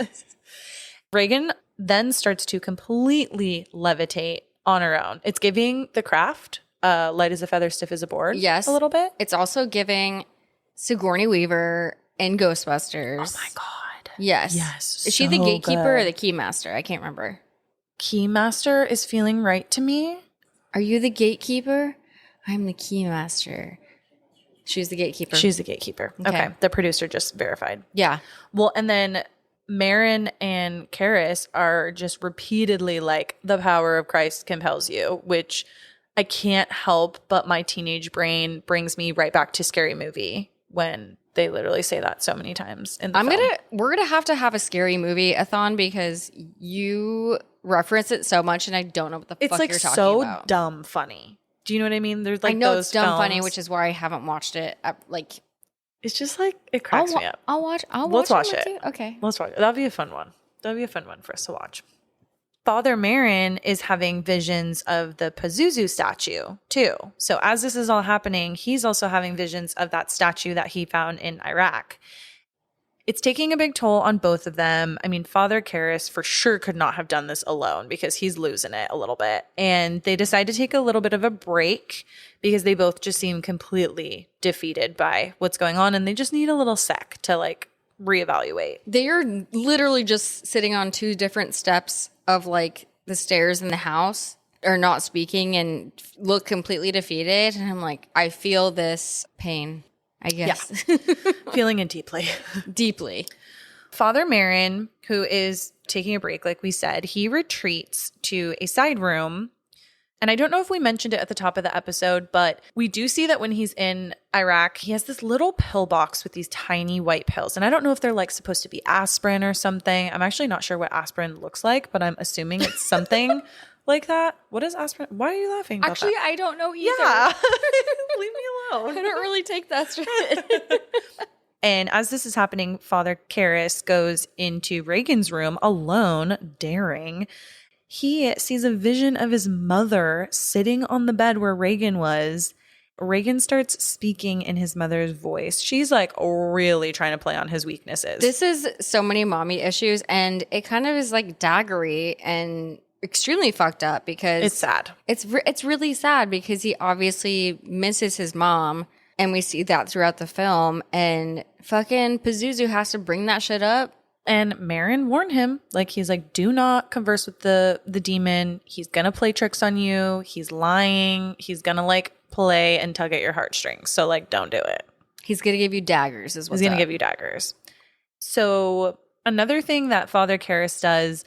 Regan then starts to completely levitate on her own. It's giving The Craft, light as a feather, stiff as a board. Yes. A little bit. It's also giving Sigourney Weaver in Ghostbusters. Oh my God. Yes. Yes. Is she the gatekeeper or the keymaster? I can't remember. Keymaster is feeling right to me. Are you the gatekeeper? I'm the keymaster. She's the gatekeeper. She's the gatekeeper. Okay. The producer just verified. Yeah. Well, and then Marin and Karis are just repeatedly like, the power of Christ compels you, which I can't help but my teenage brain brings me right back to Scary Movie when they literally say that so many times in the film. We're gonna have a scary movie-a-thon because you reference it so much and I don't know what the fuck like you're talking so about. dumb funny. Do you know what I mean? There's like I know those it's dumb films. funny, which is why I haven't watched it. It's just like it cracks me up. Let's watch it. You. Okay. Let's watch it. That'll be a fun one. That'll be a fun one for us to watch. Father Marin is having visions of the Pazuzu statue too. So as this is all happening, he's also having visions of that statue that he found in Iraq. It's taking a big toll on both of them. I mean, Father Karras for sure could not have done this alone because he's losing it a little bit. And they decide to take a little bit of a break because they both just seem completely defeated by what's going on. And they just need a little sec to like reevaluate. They are literally just sitting on two different steps of like the stairs in the house, are not speaking and look completely defeated. And I'm like, I feel this pain, I guess. Yeah. Feeling it deeply. Deeply. Father Marin, who is taking a break, like we said, he retreats to a side room. And I don't know if we mentioned it at the top of the episode, but we do see that when he's in Iraq, he has this little pill box with these tiny white pills. And I don't know if they're like supposed to be aspirin or something. I'm actually not sure what aspirin looks like, but I'm assuming it's something like that. What is aspirin? Why are you laughing about Actually, that? I don't know either. Yeah. Leave me alone. I don't really take that straight. And as this is happening, Father Karras goes into Regan's room alone, daring. He sees a vision of his mother sitting on the bed where Regan was. Regan starts speaking in his mother's voice. She's like really trying to play on his weaknesses. This is so many mommy issues, and it kind of is like daggery and extremely fucked up because it's sad. It's really sad because he obviously misses his mom, and we see that throughout the film. And fucking Pazuzu has to bring that shit up. And Marin warned him, like he's like, do not converse with the demon. He's gonna play tricks on you. He's lying. He's gonna like play and tug at your heartstrings. So like, don't do it. He's gonna give you daggers. He's gonna give you daggers. So another thing that Father Karras does,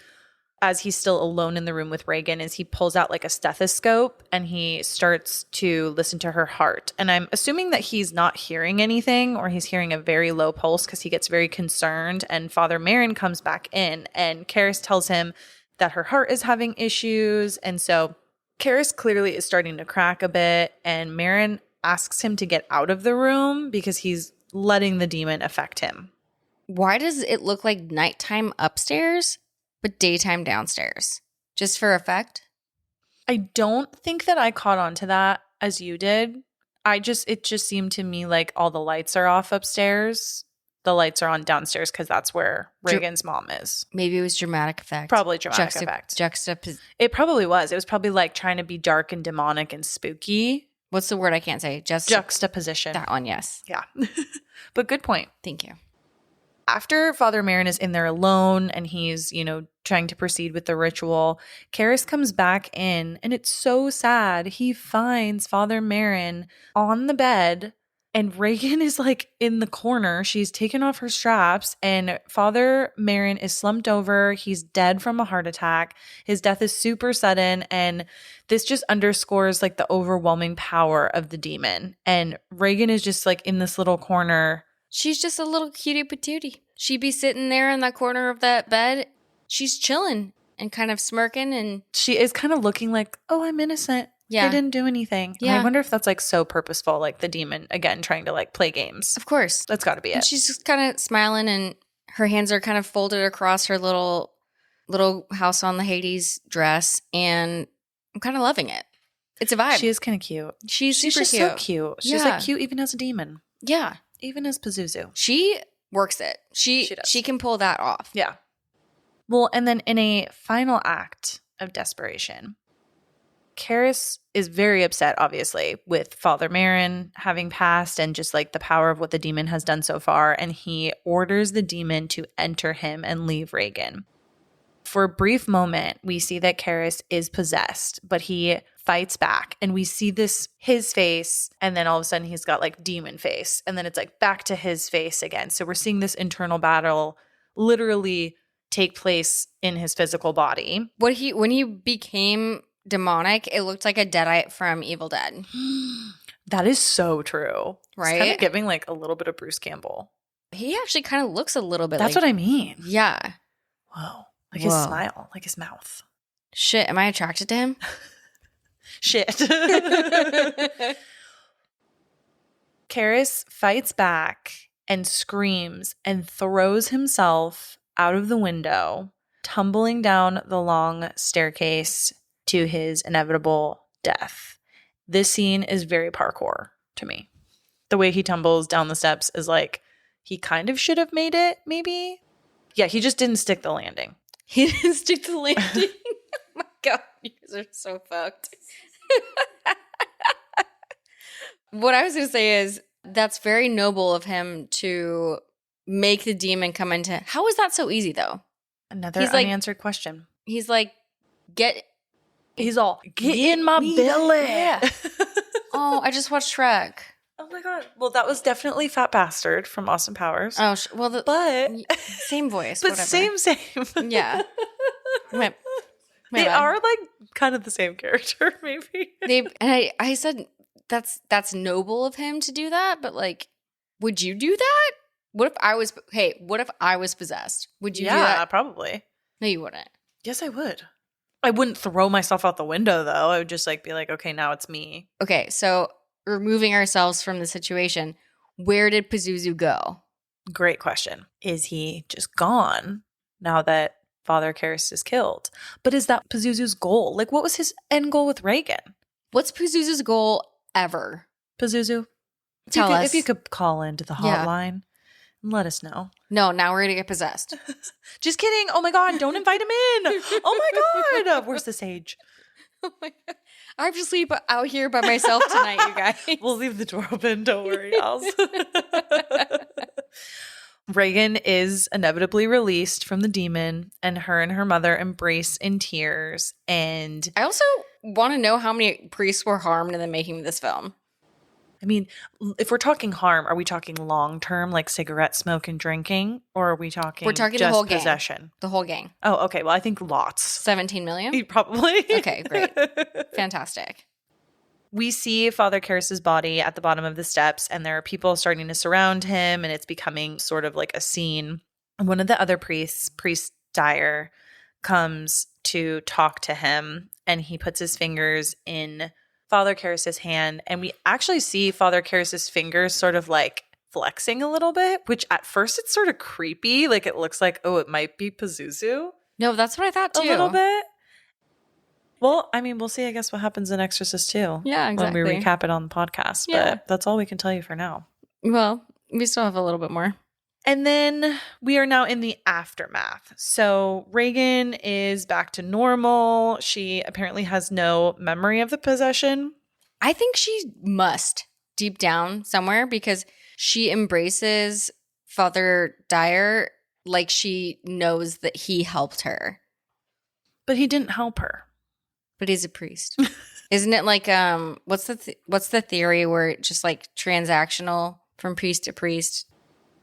as he's still alone in the room with Regan, is he pulls out like a stethoscope and he starts to listen to her heart. And I'm assuming that he's not hearing anything, or he's hearing a very low pulse because he gets very concerned. And Father Marin comes back in and Karras tells him that her heart is having issues. And so Karras clearly is starting to crack a bit, and Marin asks him to get out of the room because he's letting the demon affect him. Why does it look like nighttime upstairs but daytime downstairs? Just for effect? I don't think that I caught on to that as you did. It just seemed to me like all the lights are off upstairs. The lights are on downstairs because that's where Regan's mom is. Maybe it was dramatic effect. Probably dramatic effect. It probably was. It was probably like trying to be dark and demonic and spooky. What's the word I can't say? Juxtaposition. That one, yes. Yeah. But good point. Thank you. After Father Marin is in there alone and he's, trying to proceed with the ritual, Karras comes back in, and it's so sad. He finds Father Marin on the bed, and Regan is like in the corner. She's taken off her straps, and Father Marin is slumped over. He's dead from a heart attack. His death is super sudden, and this just underscores like the overwhelming power of the demon. And Regan is just like in this little corner. She's just a little cutie patootie. She'd be sitting there in that corner of that bed. She's chilling and kind of smirking, and she is kind of looking like, oh, I'm innocent. Yeah. They didn't do anything. Yeah. I wonder if that's like so purposeful, like the demon, again, trying to like play games. Of course. That's got to be it. And she's just kind of smiling and her hands are kind of folded across her little house on the Hades dress. And I'm kind of loving it. It's a vibe. She is kind of cute. She's super just cute. so cute. She's like cute even as a demon. Yeah. Even as Pazuzu. She works it. She does. She can pull that off. Yeah. Well, and then in a final act of desperation, Karis is very upset, obviously, with Father Marin having passed and just like the power of what the demon has done so far. And he orders the demon to enter him and leave Regan. For a brief moment, we see that Karis is possessed, but he fights back and we see his face, and then all of a sudden he's got like demon face, and then it's like back to his face again. So we're seeing this internal battle literally take place in his physical body. When he became demonic, it looked like a Deadite from Evil Dead. That is so true. Right? It's kind of giving like a little bit of Bruce Campbell. He actually kind of looks a little bit That's like, what I mean. Yeah. Whoa. Like his smile, like his mouth. Shit, am I attracted to him? Shit. Karis fights back and screams and throws himself out of the window, tumbling down the long staircase to his inevitable death. This scene is very parkour to me. The way he tumbles down the steps is like he kind of should have made it, maybe. Yeah, he just didn't stick the landing. He didn't stick to the landing. Oh my God, you guys are so fucked. What I was going to say is that's very noble of him to make the demon come into. How is that so easy though? Another unanswered question. He's like, get in my belly. Yeah. Oh, I just watched Shrek. Oh my God. Well, that was definitely Fat Bastard from Austin Powers. Oh, but same voice. But whatever. same. Yeah. They are like kind of the same character, maybe. I said that's noble of him to do that, but like, would you do that? What if I was possessed? Would you do that? Yeah, probably. No, you wouldn't. Yes, I would. I wouldn't throw myself out the window though. I would just like be like, okay, now it's me. Okay, so removing ourselves from the situation, where did Pazuzu go? Great question. Is he just gone now that Father Karras is killed? But is that Pazuzu's goal? Like, what was his end goal with Regan? What's Pazuzu's goal ever? Pazuzu, Tell us. If you could call into the hotline and let us know. No, now we're going to get possessed. Just kidding. Oh my God, don't invite him in. Oh my God. Where's the sage? Oh my God. I have to sleep out here by myself tonight, you guys. We'll leave the door open. Don't worry, Alice. Regan is inevitably released from the demon, and her mother embrace in tears. And I also want to know how many priests were harmed in the making of this film. I mean, if we're talking harm, are we talking long term, like cigarette smoke and drinking, or are we talking? We're talking just the whole gang. possession? The whole gang. Oh, okay. Well, I think lots. 17 million? Probably. Okay, great. Fantastic. We see Father Karras's body at the bottom of the steps, and there are people starting to surround him, and it's becoming sort of like a scene. And one of the other priests, Priest Dyer, comes to talk to him, and he puts his fingers in Father Karras's hand, and we actually see Father Karras's fingers sort of like flexing a little bit, which at first it's sort of creepy. Like it looks like, oh, it might be Pazuzu. No, that's what I thought too. A little bit. Well, I mean, we'll see, I guess, what happens in Exorcist 2. Yeah, exactly. When we recap it on the podcast. Yeah. But that's all we can tell you for now. Well, we still have a little bit more. And then we are now in the aftermath. So Regan is back to normal. She apparently has no memory of the possession. I think she must deep down somewhere because she embraces Father Dyer like she knows that he helped her. But he didn't help her. But he's a priest. Isn't it like what's the theory where it's just like transactional from priest to priest?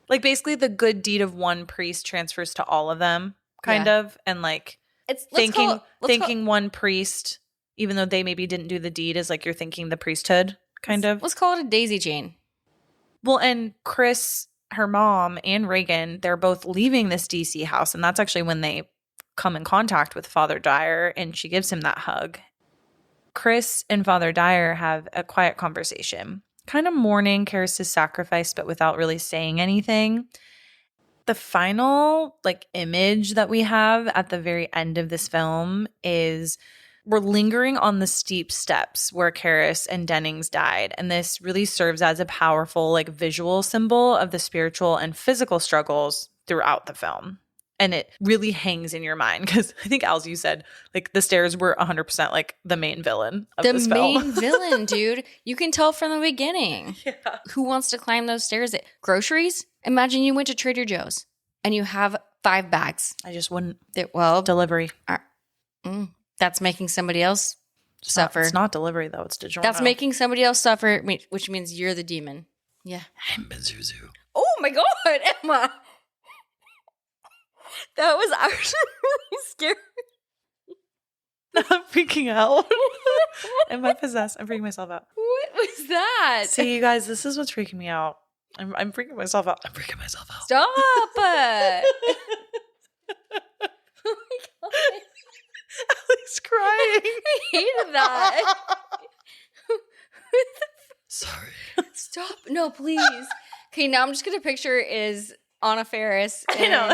Like basically the good deed of one priest transfers to all of them, kind of. And like it's thinking one priest, even though they maybe didn't do the deed, is like you're thinking the priesthood, kind of. Let's call it a daisy chain. Well, and Chris, her mom, and Regan, they're both leaving this DC house. And that's actually when they come in contact with Father Dyer, and she gives him that hug. Chris and Father Dyer have a quiet conversation, kind of mourning Karis's sacrifice, but without really saying anything. The final image that we have at the very end of this film is we're lingering on the steep steps where Karis and Dennings died. And this really serves as a powerful visual symbol of the spiritual and physical struggles throughout the film. And it really hangs in your mind because I think, as you said, the stairs were 100% the main villain of this film. The main villain, dude. You can tell from the beginning. Yeah. Who wants to climb those stairs? Groceries? Imagine you went to Trader Joe's and you have 5 bags. I just wouldn't. Delivery. Delivery. That's making somebody else suffer. It's not delivery, though. It's DiGiorno. That's making somebody else suffer, which means you're the demon. Yeah. I'm Pazuzu. Oh my God, Emma. That was actually really scary. I'm freaking out. Am I possessed? I'm freaking myself out. What was that? See, you guys, this is what's freaking me out. I'm freaking myself out. I'm freaking myself out. Stop. Oh my God. Ellie's crying. I hated that. Sorry. Stop. No, please. Okay, now I'm just going to picture is Anna Faris. I know.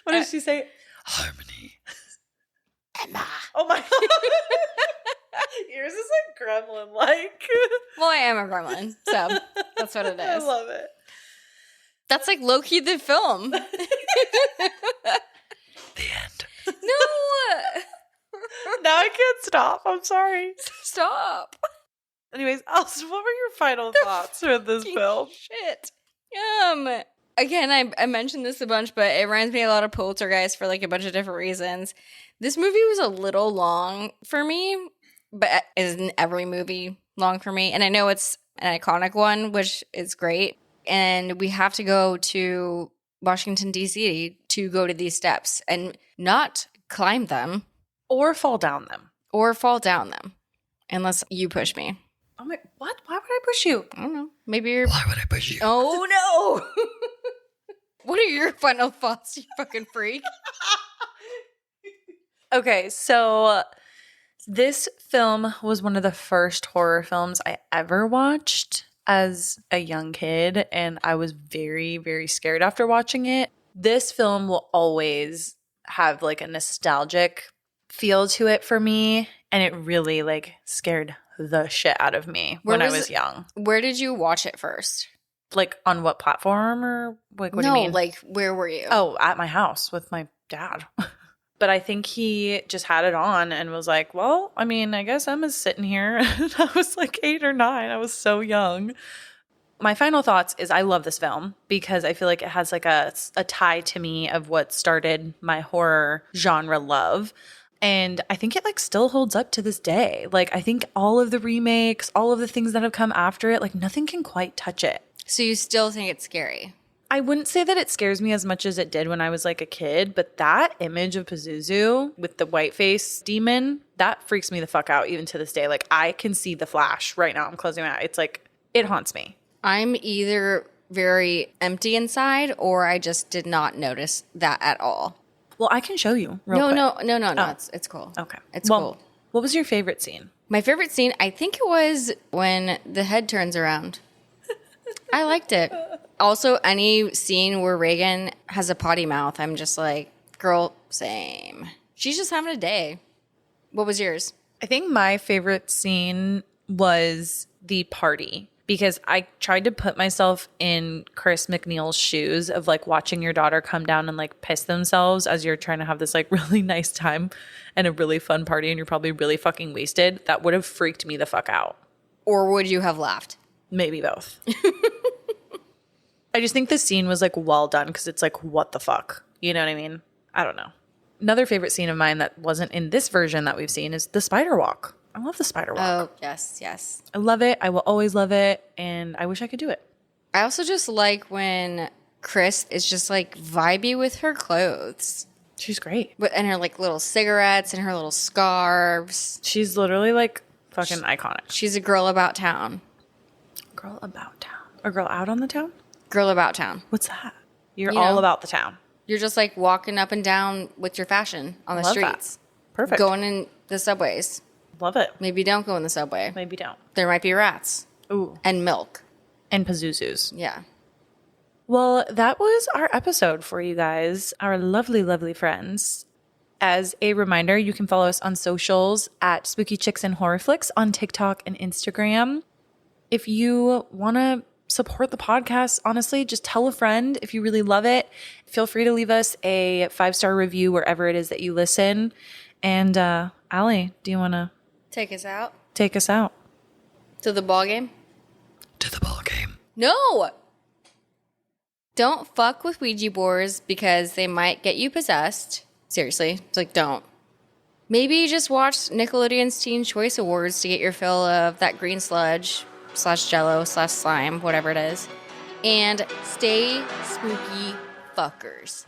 What did she say? Harmony. Emma. Oh my God. Yours is gremlin-like. Well, I am a gremlin, so that's what it is. I love it. That's low-key the film. The end. No. Now I can't stop. I'm sorry. Stop. Anyways, Alice, what were your final thoughts for this film? Shit. Again, I mentioned this a bunch, but it reminds me a lot of Poltergeist for a bunch of different reasons. This movie was a little long for me, but isn't every movie long for me? And I know it's an iconic one, which is great. And we have to go to Washington, D.C. to go to these steps and not climb them. Or fall down them. Unless you push me. Oh my, what? Why would I push you? I don't know. Maybe you're... Why would I push you? Oh, no. What are your final thoughts, you fucking freak? Okay, so this film was one of the first horror films I ever watched as a young kid, and I was very, very scared after watching it. This film will always have a nostalgic feel to it for me, and it really scared the shit out of me when I was young. Where did you watch it first? On what platform or what do you mean? Where were you? Oh, at my house with my dad. But I think he just had it on and was like, well, I mean, I guess Emma's sitting here. And I was 8 or 9. I was so young. My final thoughts is I love this film because I feel like it has a tie to me of what started my horror genre love. And I think it still holds up to this day. I think all of the remakes, all of the things that have come after it, nothing can quite touch it. So you still think it's scary? I wouldn't say that it scares me as much as it did when I was a kid, but that image of Pazuzu with the white face demon, that freaks me the fuck out even to this day. I can see the flash right now. I'm closing my eyes. It's it haunts me. I'm either very empty inside or I just did not notice that at all. Well, I can show you real quick. No. It's cool. Okay. It's cool. What was your favorite scene? My favorite scene, I think it was when the head turns around. I liked it. Also, any scene where Regan has a potty mouth, I'm just girl, same. She's just having a day. What was yours? I think my favorite scene was the party because I tried to put myself in Chris McNeil's shoes of watching your daughter come down and piss themselves as you're trying to have this really nice time and a really fun party and you're probably really fucking wasted. That would have freaked me the fuck out. Or would you have laughed? Maybe both. I just think the scene was well done because it's what the fuck? You know what I mean? I don't know. Another favorite scene of mine that wasn't in this version that we've seen is the spider walk. I love the spider walk. Oh, yes. I love it. I will always love it. And I wish I could do it. I also just like when Chris is just vibey with her clothes. She's great. And her little cigarettes and her little scarves. She's literally fucking iconic. She's a girl about town. Girl about town. A girl out on the town? Girl about town. What's that? You're all about the town. You're just walking up and down with your fashion on the streets. That. Perfect. Going in the subways. Love it. Maybe don't go in the subway. Maybe don't. There might be rats. Ooh. And milk. And Pazuzus. Yeah. Well, that was our episode for you guys, our lovely, lovely friends. As a reminder, you can follow us on socials at Spooky Chicks and Horror Flicks on TikTok and Instagram. If you want to support the podcast, honestly, just tell a friend if you really love it. Feel free to leave us a 5-star review wherever it is that you listen. And Allie, do you want to take us out? Take us out. To the ball game? To the ball game. No! Don't fuck with Ouija boards because they might get you possessed. Seriously, it's like, don't. Maybe just watch Nickelodeon's Teen Choice Awards to get your fill of that green sludge / jello / slime, whatever it is. And stay spooky fuckers.